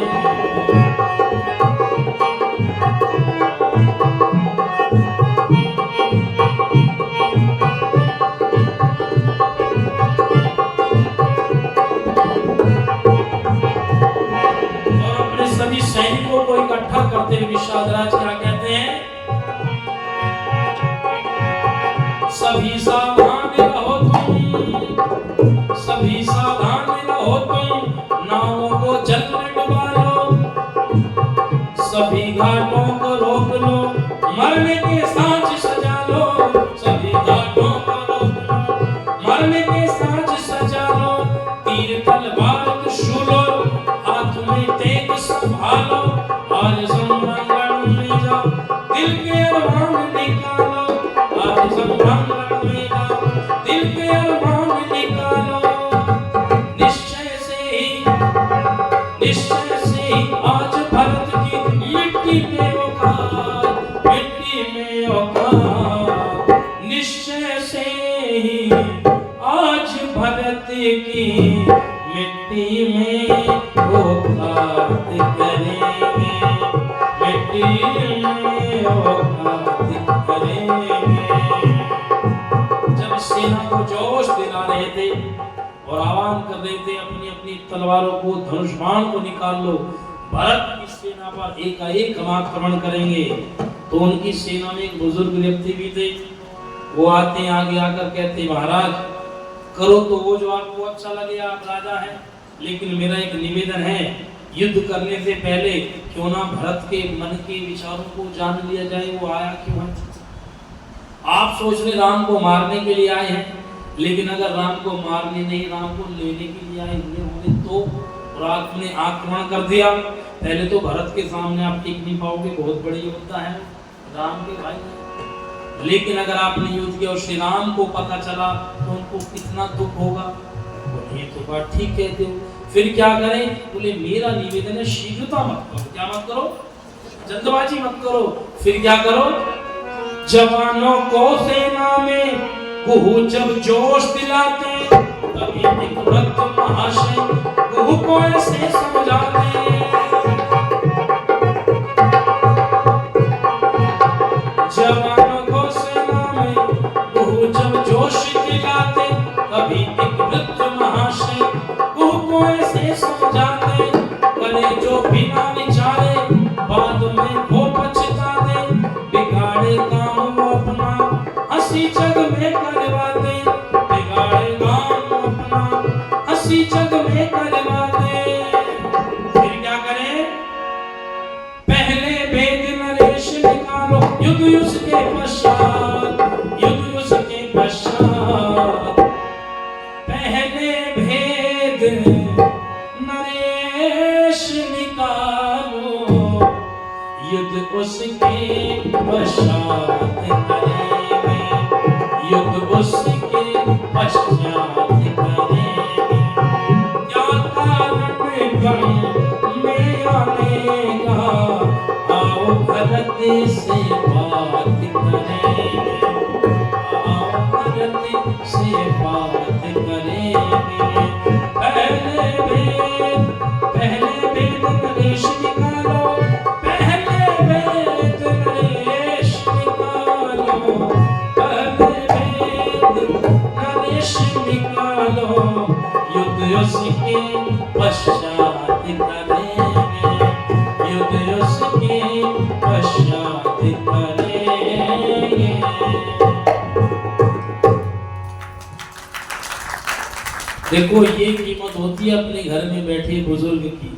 सभी सैनिकों को इकट्ठा करते हुए विषादराज क्या कहते हैं, सभी सावधान रहो तुम, सभी सावधान रहो तुम, नावों को जल में डुबा लो, सभी घाटों को रोक लो, मरने के सांच सजा लो, सभी घाटों को रोक लो, मरने के सांच सजा लो, तीर तलवार त्रिशूल हाथ में तेग संभालो, आज संभ्रमण में जाओ, दिल के अरमान निकालो, आज संभ्रमण में जाओ, दिल के अरमान निकालो। निश्चय से ही आज भरत की मिट्टी में औकात, मिट्टी में औकात, निश्चय से ही आज भरत की मिट्टी में औकात करेंगे, मिट्टी में औकात करेंगे। जब सेना को जोश दिला रहे थे और आह्वान कर रहे थे अपनी अपनी तलवारों को, धनुष बाण को निकाल लो, भरत की सेना पर एकाएक हम आक्रमण करेंगे, तो उनकी सेना में एक बुजुर्ग व्यक्ति भी थे, वो आते हैं आगे आकर कहते महाराज करो तो वो जो आपको अच्छा लगे, आप राजा हैं, लेकिन मेरा एक निवेदन है, युद्ध करने से पहले क्यों ना भरत के मन के विचारों को जान लिया जाए, वो आया क्यों है। आप सोच रहे राम को मारने के लिए आए हैं, लेकिन अगर राम को मारने नहीं राम को लेने के लिए आए हुए होंगे तो, और आपने आक्रमण कर दिया, पहले तो भरत के सामने आप टिक नहीं पाओगे, बहुत बड़ी योद्धा है राम के भाई, लेकिन अगर आपने युद्ध किया और श्री राम को पता चला तो उनको कितना दुख होगा। ये तो बात ठीक कहते हो, फिर क्या करें, बोले मेरा निवेदन है शीघ्रता मत करो, क्या मत करो, जल्दबाजी मत करो, फिर क्या करो, जवानों को सेना में कुहू जब जोश दिलाते, तभी एक भक्त महाशय कुहू को ऐसे समझाते, जवानों को सेना में कुहू जब जोश दिलाते, तभी एक भक्त महाशय कुहू को ऐसे समझाते, करे जो बिना विचारे बाद में वो पछताते, बिगाड़े काम वो अपना हंसी जग में करवाते, बिगाड़े काम अपना हंसी जग में करवाते। फिर क्या करें, पहले भेद नरेश निकालो, युद्ध युद्ध के पश्चात, युद्ध युद्ध के पश्चात, पहले भेद नरेश निकालो, युद्ध उसके पश्चात करेंगे, युद्ध उसके पश्चात करेंगे, क्या कारण गम में आने का, आओ भरत से बात करेंगे। उसके पश्चात करेंगे, युद्ध उसके पश्चात करेंगे। देखो ये कीमत होती है अपने घर में बैठे बुजुर्ग की।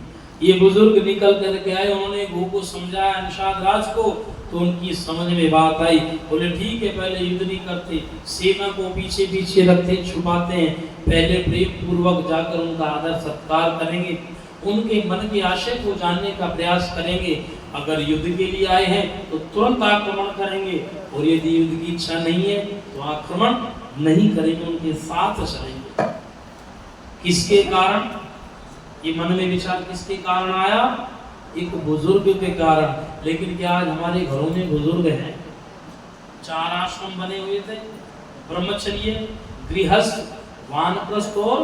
ये बुजुर्ग निकल करके आए, उन्होंने गो को समझाया निषाद राज को, तो उनकी समझ में बात आई। बोले ठीक है, पहले युद्ध नहीं करते, सेना को पीछे पीछे रखते, छुपाते हैं, पहले प्रेम पूर्वक जाकर उनका आदर सत्कार करेंगे, उनके मन के आशय को जानने का प्रयास करेंगे। अगर युद्ध के लिए आए हैं तो तुरंत आक्रमण करेंगे, और यदि युद्ध की इच्छा नहीं है तो आक्रमण नहीं करेंगे, उनके साथ चलेंगे। किसके कारण ये मन में विचार किसके कारण आया? एक बुजुर्ग के कारण। लेकिन क्या आज हमारे घरों में बुजुर्ग हैं? 4 आश्रम बने हुए थे, ब्रह्मचर्य, गृहस्थ, वानप्रस्थ और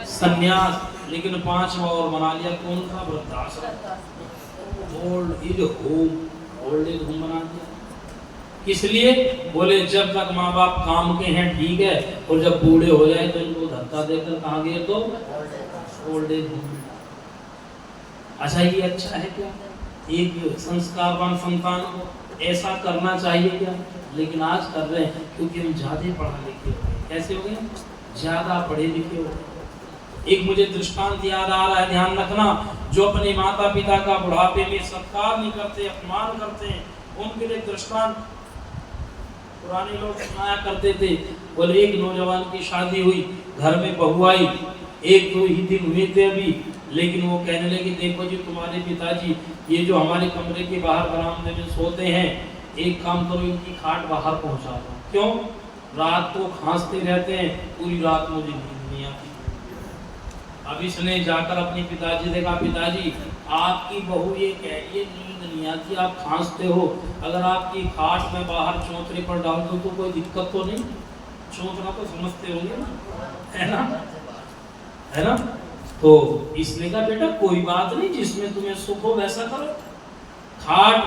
संन्यास, लेकिन 5वां और बना लिया कौन सा? वृद्धाश्रम, ओल्ड एज होम बना दिया। किस लिए? बोले जब तक माँ बाप काम के हैं ठीक है, और जब बूढ़े हो जाए तो इनको धक्का देकर कहाँ गए? तो ओल्ड एज होम। अच्छा ये अच्छा है क्या? एक संस्कारवान संतान को ऐसा करना चाहिए क्या? लेकिन आज कर रहे हैं, क्योंकि हम ज्यादा पढ़ा लिखे हो गए। कैसे हो गए? ज्यादा पढ़े लिखे हो गए। एक मुझे दृष्टांत याद आ रहा है, ध्यान रखना। जो अपने माता पिता का बुढ़ापे में सत्कार नहीं करते, अपमान करते हैं, उनके लिए दृष्टांत पुराने लोग सुनाया करते थे। बोले एक नौजवान की शादी हुई, घर में बहू आई, 1-2 ही दिन हुए थे अभी, लेकिन वो कहने लगे देखो जी तुम्हारे पिताजी ये जो हमारे कमरे के बाहर बरामदे में सोते हैं, एक काम करो इनकी खाट बाहर पहुंचा दो। क्यों? रात को खांसते रहते हैं, पूरी रात मुझे नींद नहीं आती। अब इसने जाकर अपने पिताजी से कहा, पिताजी आपकी बहू ये कह रही है नींद नहीं आती, आप खांसते हो, अगर आपकी खाट में बाहर चौतरे पर डाल दो तो कोई दिक्कत तो नहीं? चौतरा तो समझते होंगे ना, है ना, है ना? तो इसने कहा बेटा कोई बात नहीं, जिसमें तुम्हें सुख हो वैसा करो। खाट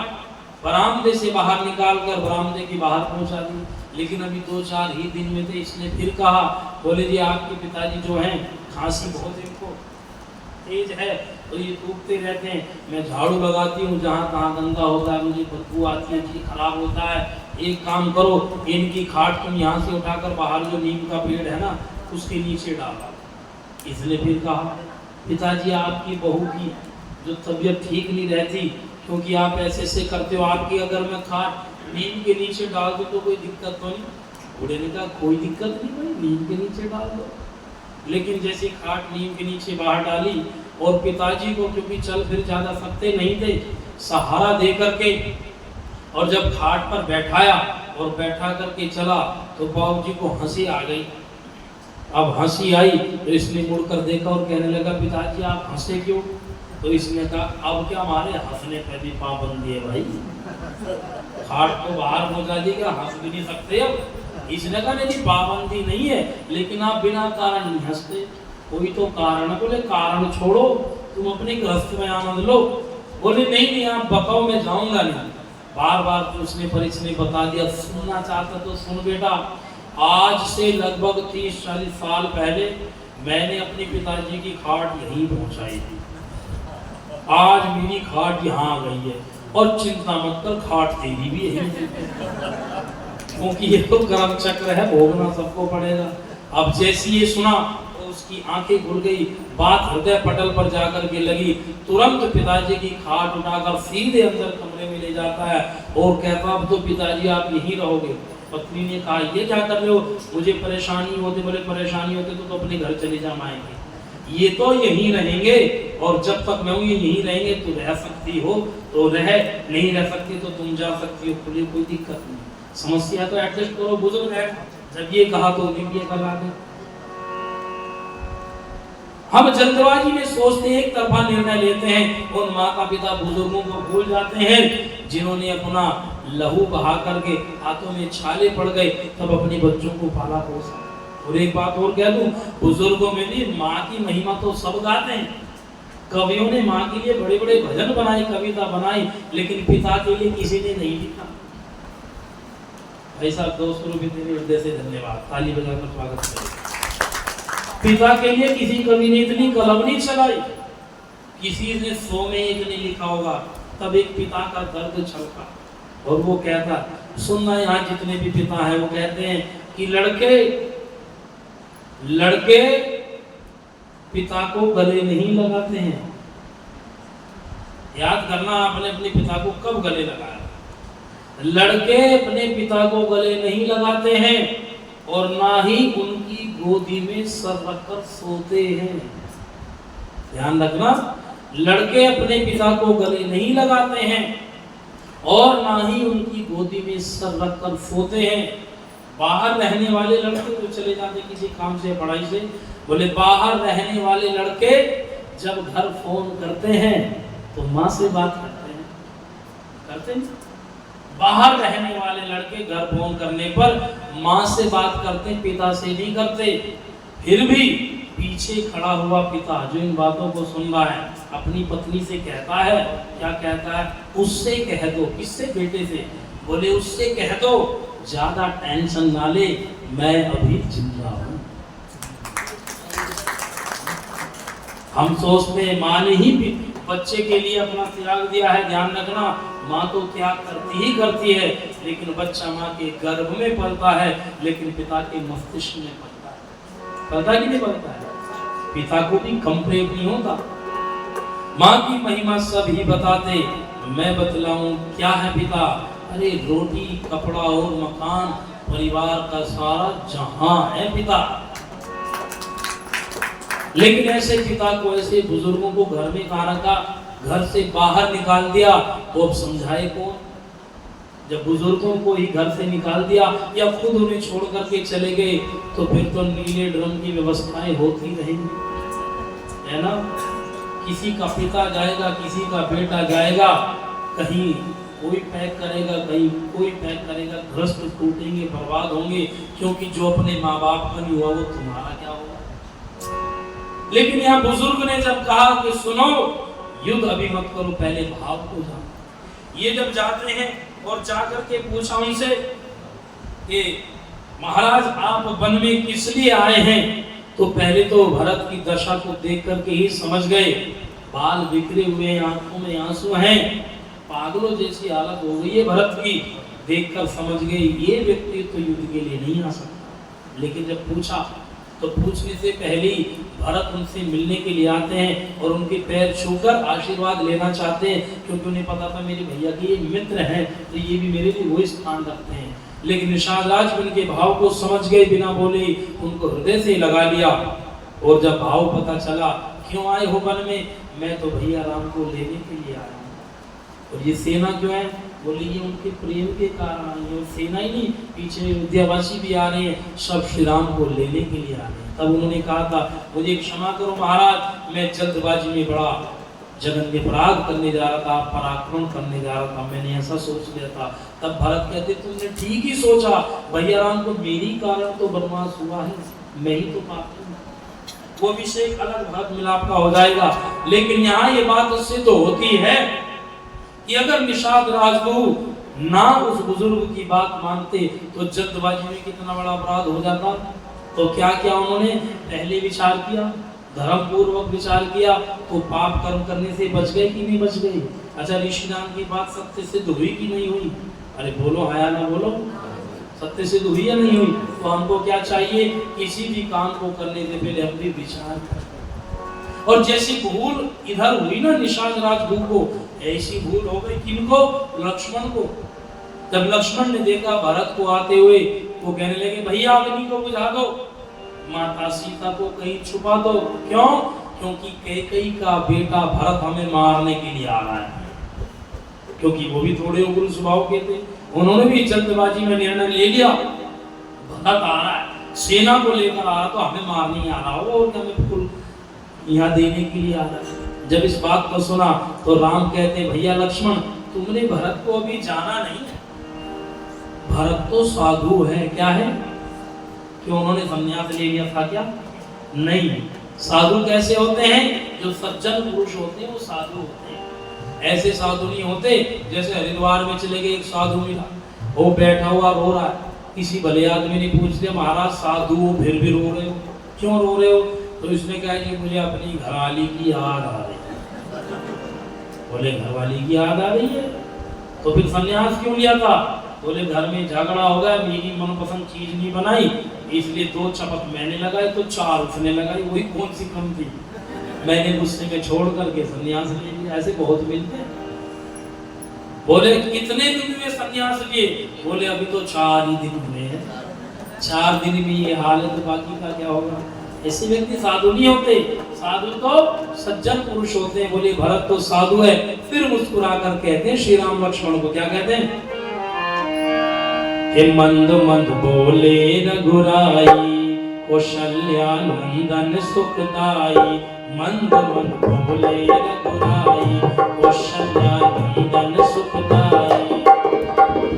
बरामदे से बाहर निकाल कर बरामदे के बाहर पहुंचा दी। लेकिन अभी 2-4 ही दिन में थे, इसने फिर कहा, बोले जी आपके पिताजी जो हैं खांसी बहुत इनको तेज है, तो ये टूटते रहते हैं, मैं झाड़ू लगाती हूँ, जहाँ तहाँ गंदा होता है मुझे बदबू आती है, जी खराब होता है, एक काम करो इनकी खाट तुम यहाँ से उठाकर बाहर जो नीम का पेड़ है ना उसके नीचे डाला। इसने फिर कहा, पिताजी आपकी बहू की जो तबीयत ठीक नहीं रहती, क्योंकि आप ऐसे ऐसे करते हो, आपकी अगर मैं खाट नीम के नीचे डाल दूँ तो कोई दिक्कत तो नहीं? बूढ़े ने कहा कोई दिक्कत नहीं भाई, नीम के नीचे डाल दो। लेकिन जैसे खाट नीम के नीचे बाहर डाली, और पिताजी को क्योंकि चल फिर ज्यादा सकते नहीं थे, सहारा दे करके, और जब खाट पर बैठाया और बैठा करके चला तो बाबूजी को हंसी आ गई। अब हंसी आई तो इसने मुड़कर देखा और कहने लगा, पिताजी आप हंसे क्यों? तो इसने कहा अब क्या हमारे हंसने पर भी पाबंदी है भाई, खाट को बाहर पहुंचा देगा, हंस भी नहीं सकते। अब इसने कहा नहीं पाबंदी नहीं है, लेकिन आप बिना कारण नहीं हंसते, कोई तो कारण है। बोले कारण छोड़ो, तुम अपने गृहस्थ में आनंद लो। बोले नहीं आप बताओ, मैं जाऊंगा नहीं। बार बार पूछने पर इसने बता दिया, सुनना चाहता तो सुन बेटा, आज से लगभग 30-40 साल पहले मैंने अपने पिताजी की खाट यहीं पहुंचाई थी, आज मेरी खाट यहाँ आ गई है, और चिंता मत कर खाट तेरी भी यही क्योंकि ये तो कर्म चक्र है, भोगना सबको पड़ेगा। अब जैसी ये सुना तो उसकी आंखें खुल गई, बात हृदय पटल पर जाकर के लगी। तुरंत पिताजी की खाट उठाकर सीधे अंदर कमरे में ले जाता है और कहता अब तो पिताजी आप यहीं रहोगे। पत्नी ने कहा ये क्या कर रहे हो, मुझे परेशानी होती। बोले परेशानी होती तो अपने घर चले जा माएंगे, ये तो यहीं रहेंगे, और जब तक मैं ये यहीं रहेंगे तो रह सकती हो तो रह, नहीं रह सकती तो तुम जा सकती हो, खुली कोई दिक्कत नहीं, समस्या तो एडजस्ट करो। बुजुर्ग है, जब ये कहा तो ये कल आ गए। हम जल्दबाजी में सोचते हैं, एक तरफा निर्णय लेते हैं, उन माता पिता बुजुर्गों को भूल जाते हैं जिन्होंने अपना लहू बहा करके हाथों में छाले पड़ गए, तब अपने बच्चों को पाला पोसा। और एक बात और कह दूं, बुजुर्गों में भी माँ की महिमा तो सब गाते हैं। कवियों ने माँ के लिए बड़े बड़े भजन बनाए, कविता बनाई, लेकिन पिता के लिए किसी ने नहीं लिखा। भाई साहब 200 रुपये तेरे हृदय से धन्यवाद, ताली बजाकर स्वागत करें। पिता के लिए किसी कवि ने इतनी कलम नहीं चलाई, किसी ने 100 में एक नहीं लिखा होगा, तब एक पिता का दर्द छलका और वो कहता, सुनना यहाँ जितने भी पिता हैं वो कहते हैं कि लड़के पिता को गले नहीं लगाते हैं। याद करना आपने अपने पिता को कब गले लगाया। लड़के अपने पिता को गले नहीं लगाते हैं और ना ही उनकी गोदी में सर रखकर सोते हैं। ध्यान रखना, लड़के अपने पिता को गले नहीं लगाते हैं और ना ही उनकी गोदी में सर रखकर सोते हैं। बाहर रहने वाले लड़के तो चले जाते किसी काम से, पढ़ाई से, बोले बाहर रहने वाले लड़के जब घर फोन करते हैं तो माँ से बात करते हैं। बाहर रहने वाले लड़के घर फोन करने पर माँ से बात करते, पिता से नहीं करते। फिर भी पीछे खड़ा हुआ पिता जो इन बातों को सुन रहा है अपनी पत्नी से कहता है, क्या कहता है, उससे कह दो। किससे? बेटे से। बोले उससे कह दो ज्यादा टेंशन ना ले, मैं अभी जिंदा हूं। हम सोचते हैं माँ ने ही बच्चे के लिए अपना त्याग दिया है। ध्यान रखना, माँ तो त्याग करती ही करती है, लेकिन बच्चा माँ के गर्भ में पलता है, लेकिन पिता के मस्तिष्क में पलता है। पलता कि नहीं पलता है? पिता को भी कम प्रेम नहीं होता। माँ की महिमा सभी बताते, मैं बतलाऊं क्या है पिता? अरे रोटी, कपड़ा और मकान, परिवार का सारा जहां है पिता। लेकिन ऐसे पिता को, ऐसे बुजुर्गों को घर में कहाँ रखा? घर से बाहर निकाल दिया, तो अब समझाए कौन? जब बुजुर्गों को ही घर से निकाल दिया या खुद उन्हें छोड़ करके चले गए, तो फिर तो नीले ड्रम की व्यवस्थाएं होती रहेंगी, है ना? किसी का पिता जाएगा, किसी का बेटा जाएगा, कहीं कोई पैक करेगा, कहीं कोई पैक करेगा, ग्रस्त टूटेंगे, बर्बाद होंगे, क्योंकि जो अपने माँ बाप का नहीं हुआ वो तुम्हारा क्या होगा? लेकिन यहाँ बुजुर्ग ने जब कहा कि सुनो, युद्ध अभी मत करो, पहले भाव को जानो। ये जब जाते हैं और जाकर के पूछा उनसे कि महाराज आप वन में किस लिए आए हैं, तो पहले तो भरत की दशा को देख करके ही समझ गए। बाल बिखरे हुए, आंखों में आंसू हैं, पागलों जैसी हालत हो गई है भरत की। देखकर समझ गए ये व्यक्ति तो युद्ध के लिए नहीं आ सकता। लेकिन जब पूछा तो पूछने से पहले ही भरत उनसे मिलने के लिए आते हैं और उनके पैर छूकर आशीर्वाद लेना चाहते हैं, क्योंकि उन्हें पता था मेरे भैया के ये मित्र हैं, तो ये भी मेरे लिए वही स्थान रखते हैं। लेकिन निषाद राज उनके भाव को समझ गए, बिना बोले उनको हृदय से लगा लिया। और जब भाव पता चला, क्यों आए हो वन में? मैं तो भैया राम को लेने के लिए आया हूँ। और ये सेना क्यों है? बोले ये उनके प्रेम के कारण आई है। सेना ही नहीं, पीछे अयोध्यावासी भी आ रहे हैं, सब श्री राम को लेने के लिए आ रहे हैं। तब उन्होंने कहा था, मुझे क्षमा करो महाराज, मैं जल्दबाजी में बड़ा जगन अपराध करने जा रहा था, पराक्रम करने जा रहा था, मैंने ऐसा सोच लिया था। तब भरत कहते, तुमने ठीक ही सोचा, भैया राम को मेरी कारण तो बनवास हुआ है, मैं ही तो पापी हूं। वो विषय अलग भरत मिलाप का हो जाएगा। लेकिन यहाँ ये बात उससे तो होती है कि अगर निषाद राजगुरु ना उस बुजुर्ग की बात मानते तो जल्दबाजी में कितना बड़ा अपराध हो जाता। तो क्या किया उन्होंने? पहले विचार किया, धर्म पूर्वक विचार किया, तो पाप कर्म करने से बच गए कि नहीं बच गए? अच्छा, ऋषिनाम की बात सत्य सिद्ध हुई कि नहीं हुई? अरे बोलो, आया ना बोलो, सत्य सिद्ध हुई या नहीं हुई? तो हमको क्या चाहिए? किसी भी काम को करने से पहले हम भी विचार करें। और जैसी भूल इधर हुई ना निषाद राजगुरु को, ऐसी भूल हो गई किनको? लक्ष्मण को। जब लक्ष्मण ने देखा भरत को आते हुए, वो कहने लगे भैया अग्नि को बुझा दो, माता सीता को कहीं छुपा दो। क्यों? क्योंकि कैकेयी का बेटा भरत हमें मारने के लिए आ रहा है। क्योंकि वो भी थोड़े उग्र स्वभाव के थे, उन्होंने भी जल्दबाजी में निर्णय ले लिया, भरत आ रहा है, सेना को लेकर आ रहा, तो हमें मारने आ रहा हो और हमें फूल यहाँ देने के लिए आ रहा है। जब इस बात को सुना तो राम कहते, भैया लक्ष्मण, तुमने भरत को अभी जाना नहीं है, भरत तो साधु है। क्या है? क्यों उन्होंने संन्यास ले लिया था क्या? नहीं। साधु कैसे होते हैं? जो सज्जन पुरुष होते हैं वो साधु होते हैं। ऐसे साधु नहीं होते जैसे हरिद्वार में चले गए, एक साधु मिला, वो बैठा हुआ रो रहा है, किसी भले आदमी ने पूछ लिया महाराज साधु हो फिर भी रो रहे हो, क्यों रो रहे हो? तो इसने कहा कि मुझे अपनी घरवाली की याद आ रही है। बोले घरवाली की याद आ रही है तो फिर संन्यास क्यों लिया था? बोले घर में झगड़ा हो गया, मेरी मनपसंद चीज नहीं बनाई, इसलिए 2 चपत मैंने लगाई तो 4 उसने लगाई, वही कौन सी कम थी, मैंने गुस्से में छोड़ करके संन्यास ले लिया। ऐसे बहुत मिलते हैं। बोले कितने दिन में संन्यास लिए? बोले अभी तो 4 ही दिन हुए हैं। 4 दिन में ये हाल है तो बाकी का क्या होगा? ऐसे व्यक्ति साधु नहीं होते, साधु तो सज्जन पुरुष होते हैं। बोले भरत तो साधु है। फिर मुस्कुरा कर कहते हैं श्री राम लक्ष्मण को, क्या कहते हैं कि मंद मंद बोले रघुराई, कौशल्या नंदन सुखदाई। मंद मंद बोले रघुराई, कौशल्या नंदन सुखदाई।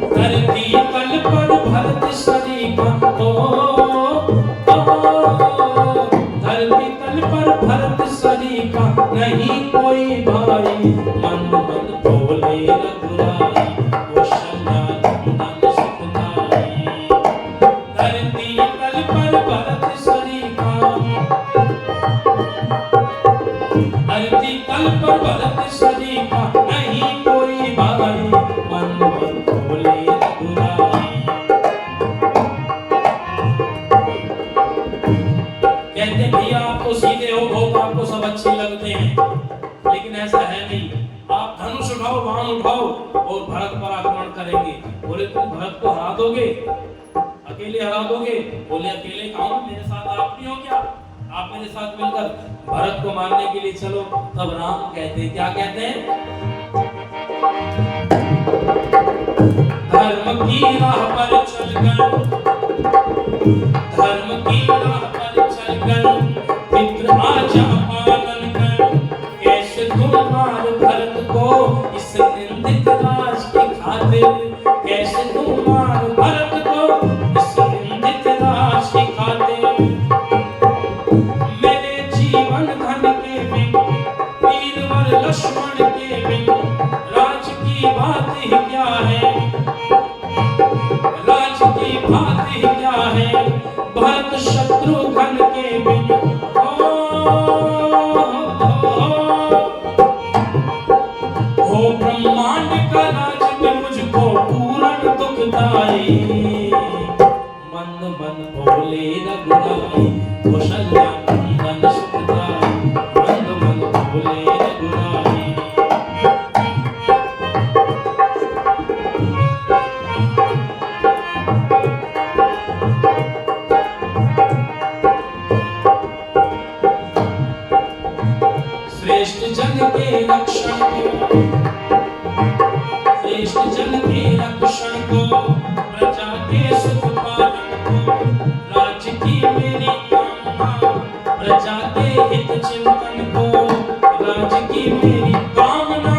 धरती तल पर भरत सरीखा धरती तल पर भरत सरीखा नहीं कोई भाई। मंद मंद बोले रघुराई, कौशल्या नंदन सुखदाई। धरती तल पर भरत सरीखा धरती तल पर भरत सरीखा नहीं कोई भाई। मंद मंद बोले रघुराई। कहते भैया आप तो सीधे हो, बहुत आपको सब अच्छे लगते हैं, लेकिन ऐसा है नहीं। आप धनुष उठाओ, बाण उठाओ और भरत पर आक्रमण करेंगे। बोले तुम भरत को हरा दोगे, अकेले हरा दोगे? बोले अकेले कहाँ, मेरे साथ आप नहीं हो क्या? आप मेरे साथ मिलकर भरत को मारने के लिए चलो। तब राम कहते, क्या कहते हैं? धर्म की राह पर चलकर, धर्म की राह पर चलकर मित्र आज्ञा पालन कर। कैसे तुम मार भरत को इस निंदित राज की खातिर। कैसे तुम मार भरत को इस निंदित राज की खातिर। मेरे जीवन धन के बिन, वीरवर लक्ष्मण के बिन राज की बात ही क्या है। राज की बात ही क्या है। भरत शत्रुघ्न के बिन हो ब्रह्मांड का राज में मुझको पूर्ण दुखदाई। मंद मंद बोले रघुराई, कौशल्या नंदन सुखदाई। मंद मंद बोले रघुराई। श्रेष्ठ जन के रक्षण को, श्रेष्ठ जन के रक्षण को, प्रजा के सुख पालन को। राज्य की मेरी कामना, प्रजा के हित चिंतन को। राज्य की मेरी कामना,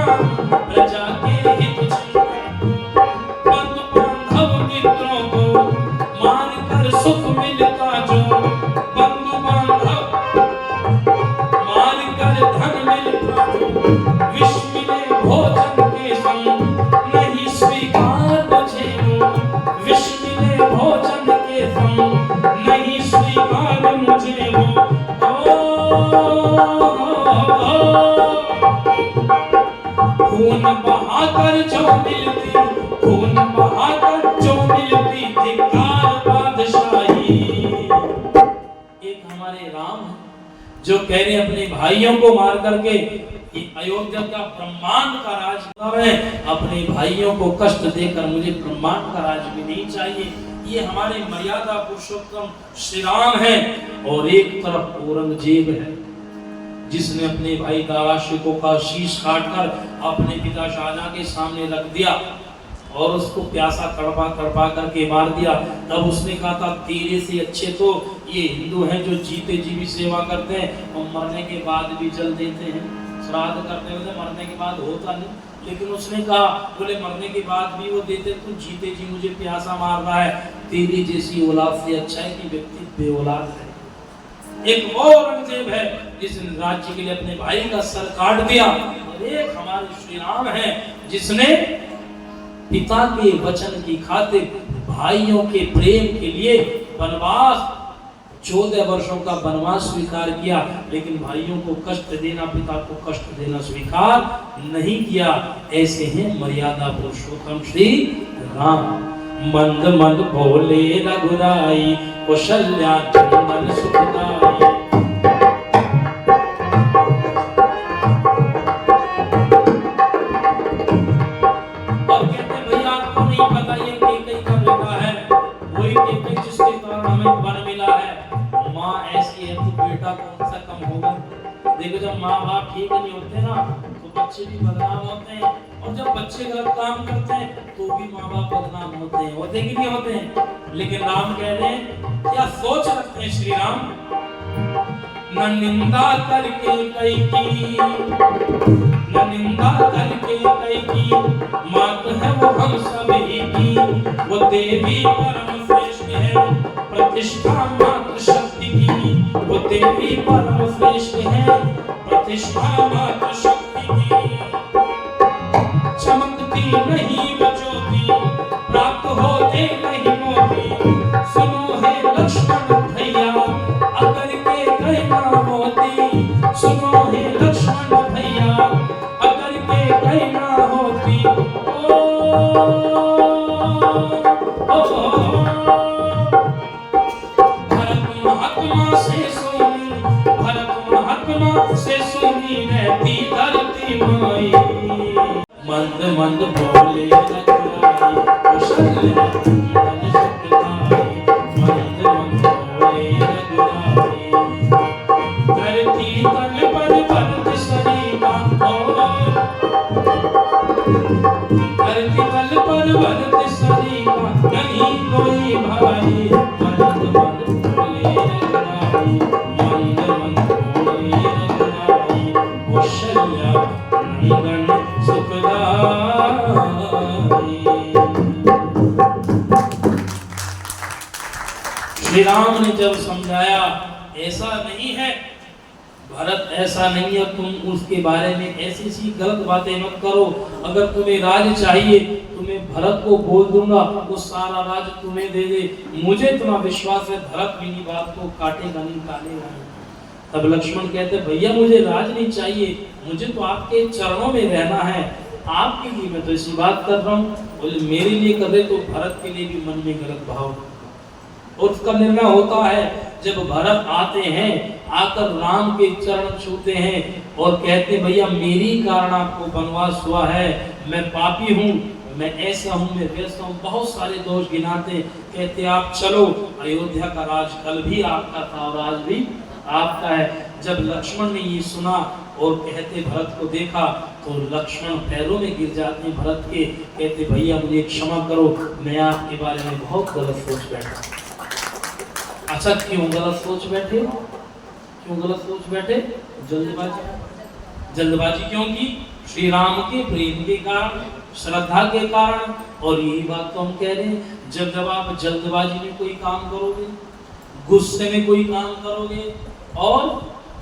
प्रजा के हित चिंतन को। बंधु बांधव मित्रों को मार कर सुख मिलता जो। बंधु बांधव मार कर धन मिलता जो। विष मिले भोजन के संग नहीं स्वीकार मुझे वो। विष मिले भोजन के संग नहीं स्वीकार मुझे वो। खून बहाकर जो मिलती, खून बहाकर जो मिलती धिक्कार बादशाही। एक हमारे राम है जो कह रहे अपने भाइयों को मार करके अयोध्या का ब्रह्मांड का राज है। अपने भाइयों को कष्ट देकर मुझे ब्रह्मांड का राज भी नहीं चाहिए। ये हमारे मर्यादा पुरुषोत्तम श्री राम है। और एक तरफ औरंगजेब है जिसने अपने भाई दाराशिकों का शीश काटकर अपने पिता शाहजहां के सामने रख दिया और उसको प्यासा तड़पा तड़पा करके मार दिया। तब उसने कहा था तेरे से अच्छे तो ये हिंदू हैं जो जीते जी भी सेवा करते हैं और मरने के बाद भी जल देते हैं। श्राद्ध करते हुए मरने के बाद होता नहीं, लेकिन उसने कहा बोले मरने के बाद भी वो देते, तू जीते जी मुझे प्यासा मार रहा है। तेरी जैसी औलाद से अच्छा है कि व्यक्ति बेऔलाद है। एक और औरंगजेब है जिसने राज्य के लिए अपने भाई का सर काट दिया। और एक हमारे श्री राम है जिसने पिता के वचन की खातिर भाइयों के प्रेम के लिए वनवास 14 वर्षों का वनवास स्वीकार किया, लेकिन भाइयों को कष्ट देना, पिता को कष्ट देना स्वीकार नहीं किया। ऐसे हैं मर्यादा पुरुषोत्तम श्री राम। मंद मंद बोले रघुराई, कौशल्या चंदन सुखदाई। और कहते भैया आपको नहीं पता ये कैकई का बेटा है, वही कैकई जिसके कारण हमें वन मिला है। माँ ऐसी है तो बेटा कौन सा कम होगा। देखो जब माँ बाप ठीक नहीं होते ना तो बच्चे भी बदनाम होते हैं, और जब बच्चे गलत काम करते हैं तो भी माँ बाप बदनाम होते हैं। होते कि नहीं होते हैं? लेकिन राम कह रहे हैं, क्या सोच रखते हैं श्री राम, न निंदा करके कई की, न निंदा करके कई की, मात है वो हम सभी की। वो देवी परम श्रेष्ठ है, प्रतिष्ठा मात्र शक्ति की। वो देवी परम श्रेष्ठ है, प्रतिष्ठा मात्र शक्ति की। चमकती नहीं वो ज्योति, प्राप्त होते नहीं मोती। सुनो है लक्ष्मण भैया, अगर के कहना होती। सुनो है लक्ष्मण भैया, अगर के कहना होती। भरत महात्मा से सुनी, भरत महात्मा से सुनी रहती धरती माई। मंद मंद बोले रघुराई, कौशल्या चंदन सुखदाई। मंद मंद बोले रघुराई, धरती तल पर भरत शरीरा। धरती तल पर भरत शरीरा, नहीं कोई भाई। मंद मंद बोले रघुराई, मंद मंद बोले रघुराई। कौशल्या चंदन सुखदाई। श्री राम ने जब समझाया ऐसा नहीं है भरत, ऐसा नहीं है, तुम उसके बारे में ऐसी सी गलत बातें मत करो। अगर तुम्हें राज चाहिए तो मैं भरत को बोल दूंगा, वो सारा राज तुम्हें दे दे। मुझे इतना विश्वास है भरत मेरी बात को काटेगा नहीं, टालेगा नहीं। तब लक्ष्मण कहते भैया मुझे राज नहीं चाहिए, मुझे तो आपके चरणों में रहना है। आपके लिए मैं तो इसी बात कर रहा हूँ, बोले मेरे लिए कर रहे तो भरत के लिए भी मन में गलत भाव। और उसका निर्णय होता है जब भरत आते हैं, आकर राम के चरण छूते हैं और कहते भैया मेरी कारण आपको वनवास हुआ है, मैं पापी हूँ, मैं ऐसा हूँ, मैं वैसा हूँ, बहुत सारे दोष गिनाते। कहते आप चलो, अयोध्या का राज कल भी आपका था और आज भी आपका है। जब लक्ष्मण ने ये सुना और कहते भरत को देखा तो लक्ष्मण पैरों में गिर जाते हैं भरत के, कहते भैया मुझे क्षमा करो, मैं आपके बारे में बहुत गलत सोच बैठा। अच्छा क्यों गलत सोच बैठे? क्यों गलत सोच बैठे? जल्दबाजी। जल्दबाजी क्यों की? श्री राम के प्रेम के कारण, श्रद्धा के कारण। और यही बात तो हम कह रहे हैं, जब आप जल्दबाजी में कोई काम करोगे, गुस्से में कोई काम करोगे और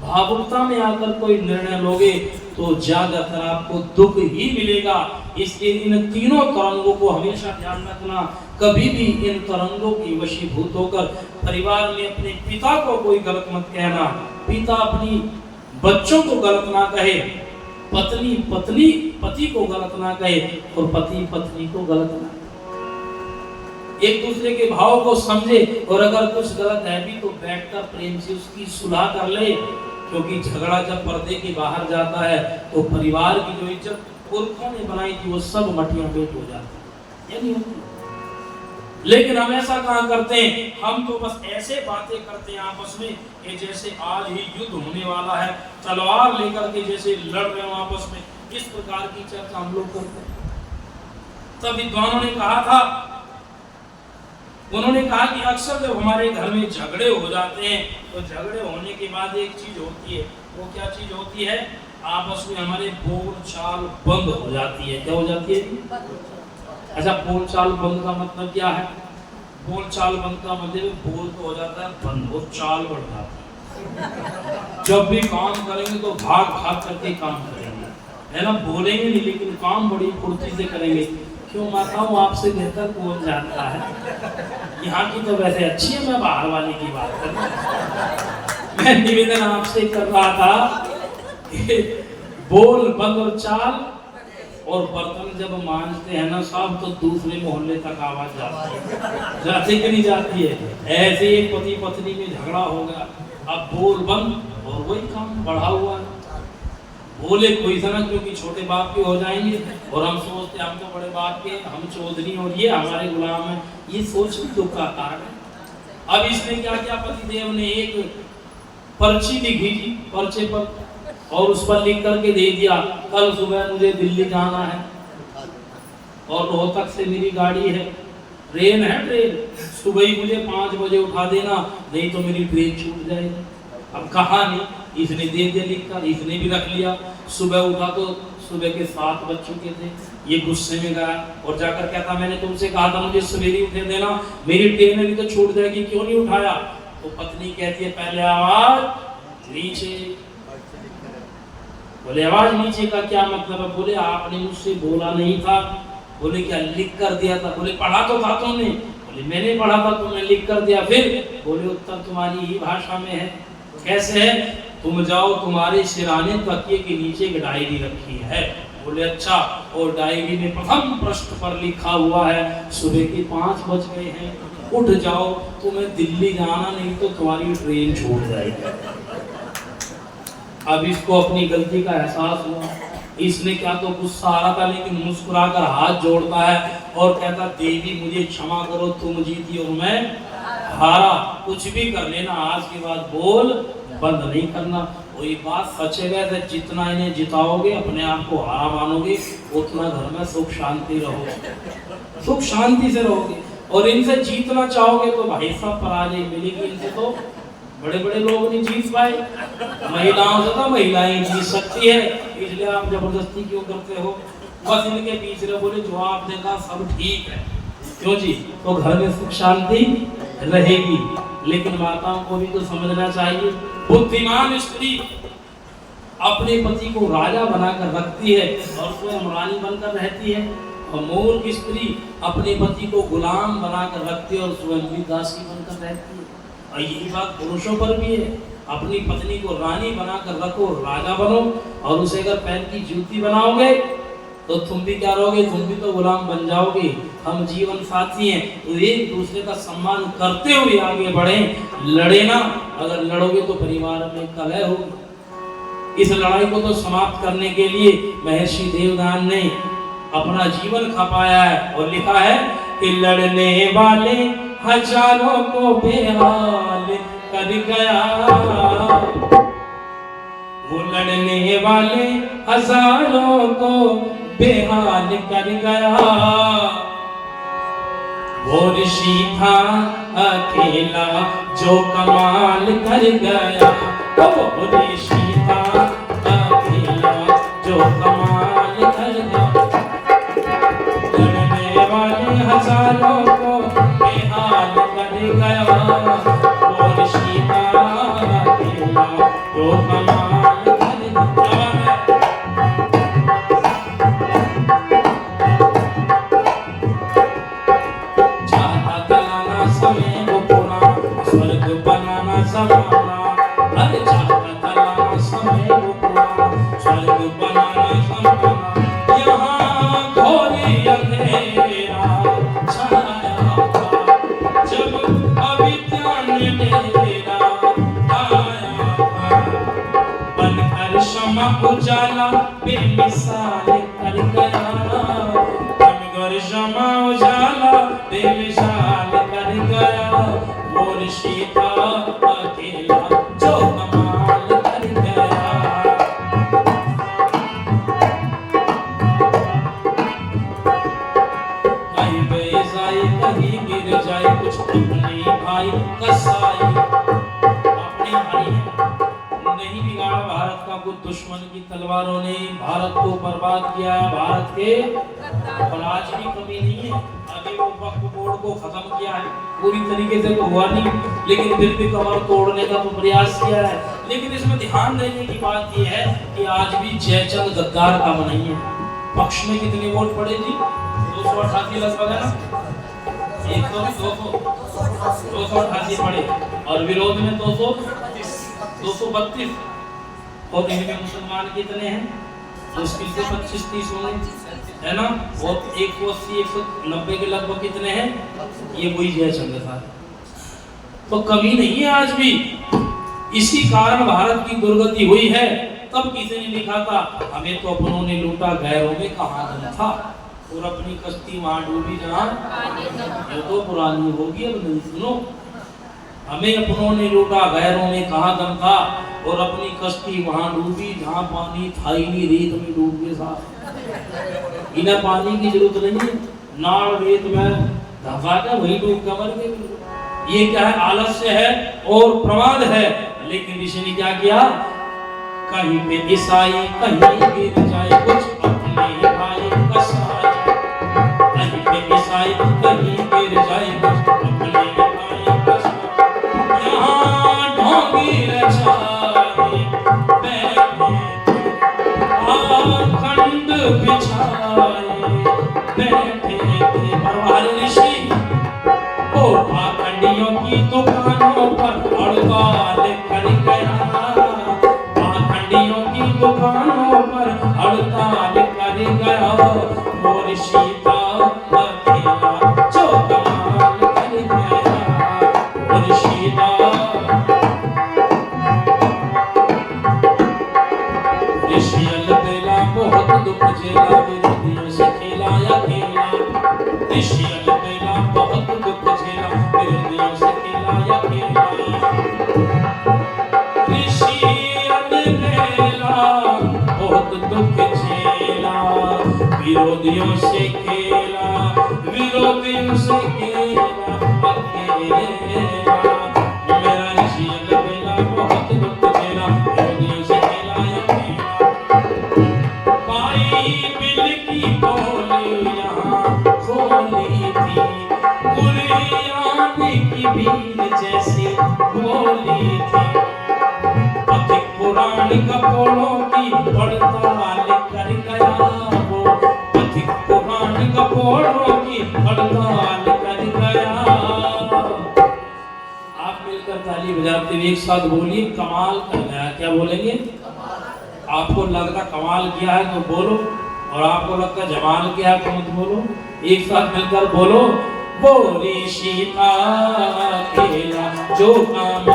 भावुकता में आकर कोई निर्णय लोगे तो ज्यादातर आपको दुख ही मिलेगा। इसलिए इन तीनों तरंगों को हमेशा ध्यान रखना, कभी भी इन तरंगों की वशीभूत होकर परिवार में अपने पिता को कोई गलत मत कहना, पिता अपनी बच्चों को गलत ना कहे, पत्नी पत्नी पति को गलत ना कहे और पति पत्नी को गलत ना। एक दूसरे के भाव को समझे और अगर कुछ गलत है भी तो बैठकर प्रेम से उसकी सुलह कर ले, क्योंकि झगड़ा जब पर्दे के बाहर जाता है तो परिवार की जो इज्जत पुरखों ने बनाई थी वो सब मटिया पेट हो जाती है, नहीं होती। लेकिन हम ऐसा कहाँ करते हैं, हम तो बस ऐसे बातें करते हैं आपस में कि जैसे आज ही युद्ध होने वाला है, तलवार लेकर के जैसे लड़ रहे हो आपस में, इस प्रकार की चर्चा हम लोग करते हैं। तब विद्वानों ने कहा था, उन्होंने कहा कि अक्सर जब हमारे घर में झगड़े हो जाते हैं तो झगड़े होने के बाद एक चीज होती है, वो क्या चीज होती है? आपस में हमारे बोल चाल बंद हो जाती है। क्या हो जाती है? अच्छा, बोल चाल बंद का मतलब क्या है? बोल चाल बंद का मतलब बोल तो हो जाता है बंद और चाल बढ़ जाती है। जब भी काम करेंगे तो भाग भाग करके काम करेंगे, है ना? बोलेंगे नहीं लेकिन काम बड़ी फुर्ती से करेंगे। क्यों माताओं, आपसे बेहतर कौन जानता है? यहाँ की तो वैसे अच्छी है, मैं बाहर वाले की बात कर रहा हूं। मैं निवेदन आपसे कर रहा था कि बोल बंद और चाल और बर्तन जब मांजते हैं ना साहब, तो दूसरे मोहल्ले तक आवाज जाती है, जाती कि नहीं जाती है। ऐसे एक पति पत्नी में झगड़ा हो गया, अब बोल बंद और वही काम बढ़ा हुआ है। बोले कोई सा ना, क्योंकि छोटे बाप के हो जाएंगे और हम सोचते हम तो बड़े बाप के, हम चौधरी और ये हमारे गुलाम है। ये सोच दुख का कारण है। अब इसने क्या किया, पतिदेव ने एक पर्ची लिखी थी पर्चे पर, और उस पर लिख करके दे दिया, कल सुबह मुझे दिल्ली जाना है और रोहतक से मेरी गाड़ी है, ट्रेन है, ट्रेन सुबह ही मुझे 5 बजे उठा देना, नहीं तो मेरी ट्रेन छूट जाएगी। अब कहा नहीं, इसने दे दिया लिख कर, इसने भी रख लिया। सुबह उठा तो सुबह के 7 बज चुके थे। ये गुस्से में गया और जाकर कहता, मैंने तुमसे कहा था मुझे सवेरे उठे देना, मेरी ट्रेन नहीं तो छूट जाएगी, क्यों नहीं उठाया? तो पत्नी कहती है, पहले आवाज नीचे। बोले आवाज नीचे का क्या मतलब है? बोले आपने मुझसे बोला नहीं था। बोले क्या लिख कर दिया था? बोले पढ़ा तो था तुमने। बोले मैंने पढ़ा था, तुमने लिख कर दिया। फिर बोले उत्तर तुम्हारी ही भाषा में है। कैसे है? तुम जाओ, तुम्हारे सिराने तकिए के नीचे एक डायरी रखी है। बोले अच्छा, और डायरी में प्रथम पृष्ठ पर लिखा हुआ है, सुबह के 5 बज गए हैं, उठ जाओ, तुम्हें दिल्ली जाना, नहीं तो तुम्हारी ट्रेन छूट जाएगी। अब इसको अपनी गलती का एहसास हुआ। इसने क्या तो गुस्सा आ रहा था, लेकिन मुस्कुराकर हाथ जोड़ता है और कहता, देवी मुझे क्षमा करो, तुम जीती और मैं हारा, कुछ भी कर लेना, आज के बाद बोल बंद नहीं करना। वही बात सच है, वैसे जितना इन्हें जिताओगे, अपने आप को हारा मानोगे, उतना घर में सुख शांति रहोगे, सुख शांति से रहोगे। और इनसे जीतना चाहोगे तो भाई साहब पराजय मिलेगी। इनसे तो बड़े बड़े लोग नहीं जीत पाए, महिलाओं से तो महिलाएं जीत सकती है, इसलिए आप जबरदस्ती क्यों करते हो? बस इनके पीछे बोले जो आप देखा सब ठीक है, क्यों जी? तो घर में सुख शांति रहेगी। लेकिन माताओं को भी तो समझना चाहिए, बुद्धिमान स्त्री अपने पति को राजा बनाकर रखती है और स्वयं रानी बनकर रहती है, और मूर्ख स्त्री अपने पति को गुलाम बनाकर रखती है और स्वयं भी दासी बनकर रहती है। और यही बात पुरुषों पर भी है, अपनी पत्नी को रानी बनाकर रखो, राजा बनो, और उसे अगर पैर की जूती बनाओगे तो तुम भी क्या रहोगे? तुम भी तो गुलाम बन जाओगे। हम जीवन साथी हैं, तो एक दूसरे का सम्मान करते हुए आगे बढ़े, लड़े ना। अगर लड़ोगे तो परिवार में कलह होगी। इस लड़ाई को तो समाप्त करने के लिए महर्षि देवदान ने अपना जीवन खपाया है और लिखा है कि लड़ने वाले हजारों को बेहाल कर गया, वो लड़ने वाले हजारों को बेहाल कर गया, वो ऋषि था अकेला जो कमाल कर गया, वो ऋषि था अकेला जो कमाल कर गया, लड़ने वाले हजारों को बेहाल कर गया, वो ऋषि था अकेला जो कमाल कर गया। उजाला बेमिसाल कर गया, बनकर शमा उजाला बेमिसाल कर गया, वो ऋषि था अकेला जो कमाल कर गया। कहीं बेजाई कहीं गिर जाए, कुछ अपने भाई कसाई, अपने भाई नहीं बिगाड़ा भारत का, कुछ दुश्मन की तलवारों ने भारत को बर्बाद किया है, भारत के, और आज भी कमी नहीं है। अभी वो वक्फ बोर्ड को खत्म किया है, पूरी तरीके से तो हुआ नहीं, लेकिन फिर भी कमर तोड़ने का तो प्रयास किया है। लेकिन इसमें ध्यान देने की बात यह है कि आज भी जयचंद गद्दार का नहीं है। पक्ष में कितने वोट पड़े जी? 288 लगभग है ना, 288 पड़े और विरोध में 232। और इनमें मुसलमान कितने हैं? मुश्किल से 25-30 होंगे, है ना। और 180-190 के लगभग कितने हैं? ये वही जय चंद्र था। तो कमी नहीं है आज भी। इसी कारण भारत की दुर्गति हुई है। तब किसी ने लिखा था, हमें तो अपनों ने लूटा, गैरों में कहाँ दम था, और अपनी कश्ती वहां डूबी जहां। ये तो पुरानी होगी, अब नहीं सुनो। हमें अपनों ने लूटा, गैरों में कहाँ दम था, और अपनी कश्ती वहां डूबी जहां पानी था ही नहीं, रेत में डूब गए साहब। बिना पानी की जरूरत नहीं है, नाड़ रेत में धंसा के वही डूब के मर गए। ये क्या है? आलस्य है और प्रमाद है। लेकिन ऋषि ने क्या किया? कहीं पे ईसाई, कहीं गिर जाए कुछ अपने भाई कसाई, कहीं पे ईसाई, कहीं गिर जाए कुछ अपने भाई कसाई। यहाँ ढोंगी रचाए बैठे, आखंड बिछाए बैठे थे परवार ऋषि। ओ आखंडियों की दुकानों पर हड़ताल कर गया, आखंडियों की दुकानों पर हड़ताल कर गया। वो ऋषि था अकेला जो कमाल कर गया, वो ऋषि था। ऋषि अलबेला बहुत दुख झेला, विरोधियों से खेला या खेला। ऋषि अलबेला बहुत दुख झेला, विरोधियों से खेला या खेला। ऋषि अलबेला बहुत दुख झेला, विरोधियों से खेला, विरोधियों से खेला अकेला। मेरा ऋषि अलबेला बहुत दुख झेला, विरोधियों से खेला या खेला। पाई बिल की बोली यहाँ खोली थी, कुरियान की भीड़ जैसी बोली थी। अधिक पुराण कपोड़ों की हड़ताल कर गया वो, अधिक पुराण कपोड़ों की हड़ताल कर गया। आप मिलकर ताली बजाते हुए एक साथ बोलिए, कमाल कर गया। क्या बोलेंगे? आपको लगता कमाल किया है तो बोलो, और आपको लगता जमाल किया है तो मत बोलो। एक साथ मिलकर बोलो, वो ऋषि था अकेला जो कमाल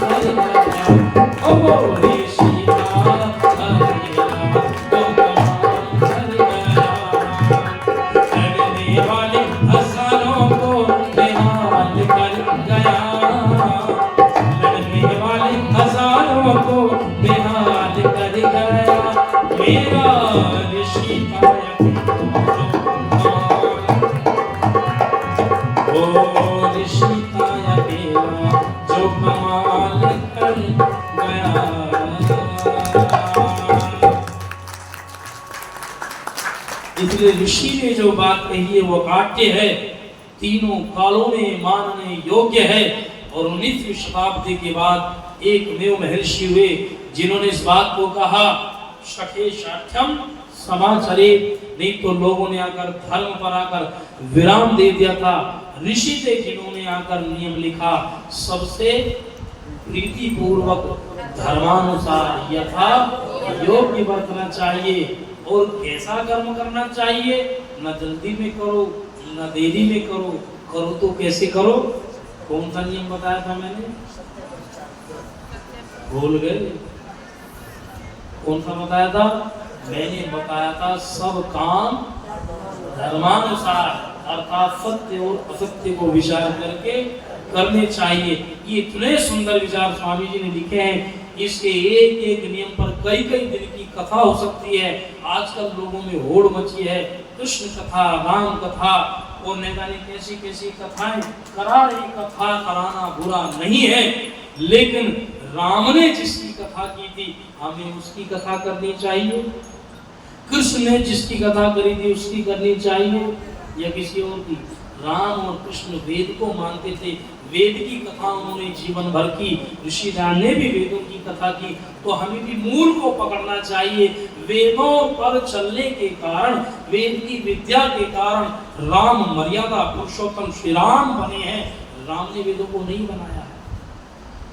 कर गया। ओ वो ऋषि था अकेला जो कमाल कर गया। लड़ने वाले हजारों को बेहाल कर गया, लड़ने वाले हजारों को बेहाल कर गया। मेरा ऋषि था वो ऋषि था अकेला जो कमाल कर गया। इसलिए ऋषि ने जो बात कही है वो काट्य है, तीनों कालों में मानने योग्य है। और 19वीं शताब्दी के बाद एक मेव महर्षि हुए जिन्होंने इस बात को कहा, शठे शाठ्यम समाचरित। नहीं तो लोगों ने आकर धर्म पर आकर विराम दे दिया था। ऋषि थे जिन्होंने आकर नियम लिखा, सबसे प्रीति पूर्वक धर्मानुसार यथा योग्य बरतना चाहिए। और कैसा कर्म करना चाहिए? न जल्दी में करो, न देरी में करो, करो तो कैसे करो? कौन सा नियम बताया था मैंने? भूल गए? कौन सा बताया था? मैंने बताया था सब काम धर्मानुसार, अर्थात सत्य और असत्य को विचार करके करने चाहिए। ये इतने सुंदर विचार स्वामी जी ने लिखे हैं। इसके एक एक नियम पर कई कई दिन की कथा हो सकती है। आजकल लोगों में होड़ मची है, कृष्ण कथा, राम कथा और न जाने कैसी कैसी कथाएं करा रही। कथा कराना बुरा नहीं है, लेकिन राम ने जिसकी कथा की थी हमें उसकी कथा करनी चाहिए। कृष्ण ने जिसकी कथा करी थी उसकी करनी चाहिए या किसी और की? राम और कृष्ण वेद को मानते थे, वेद की कथा उन्होंने जीवन भर की, ऋषि राम ने भी वेदों की कथा की। तो हमें भी मूल को पकड़ना चाहिए। वेदों पर चलने के कारण, वेद की विद्या के कारण राम मर्यादा पुरुषोत्तम श्री राम बने हैं। राम ने वेदों को नहीं बनाया है।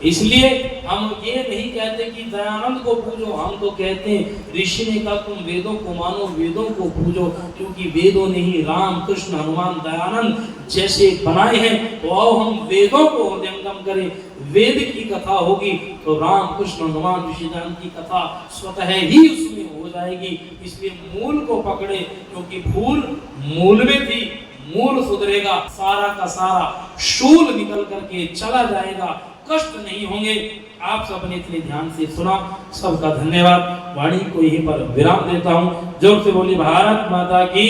इसलिए हम ये नहीं कहते कि दयानंद को पूजो, हम तो कहते हैं ऋषि ने कहा तुम वेदों को मानो, वेदों को पूजो, क्योंकि वेदों ने ही राम कृष्ण हनुमान दयानंद जैसे बनाए हैं। तो आओ हम वेदों को हृदयंगम करें। वेद की कथा होगी तो राम कृष्ण हनुमान ऋषि दान की कथा स्वतः ही उसमें हो जाएगी। इसलिए मूल को पकड़े, क्योंकि भूल मूल में थी, मूल सुधरेगा, सारा का सारा शूल निकल करके चला जाएगा, कष्ट नहीं होंगे। आप सबने इतने ध्यान से सुना, सबका धन्यवाद। वाणी को यहीं पर विराम देता हूँ। जोर से बोली भारत माता की,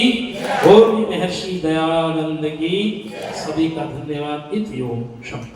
और महर्षि दयानंद की। सभी का धन्यवाद। इति ओम शम।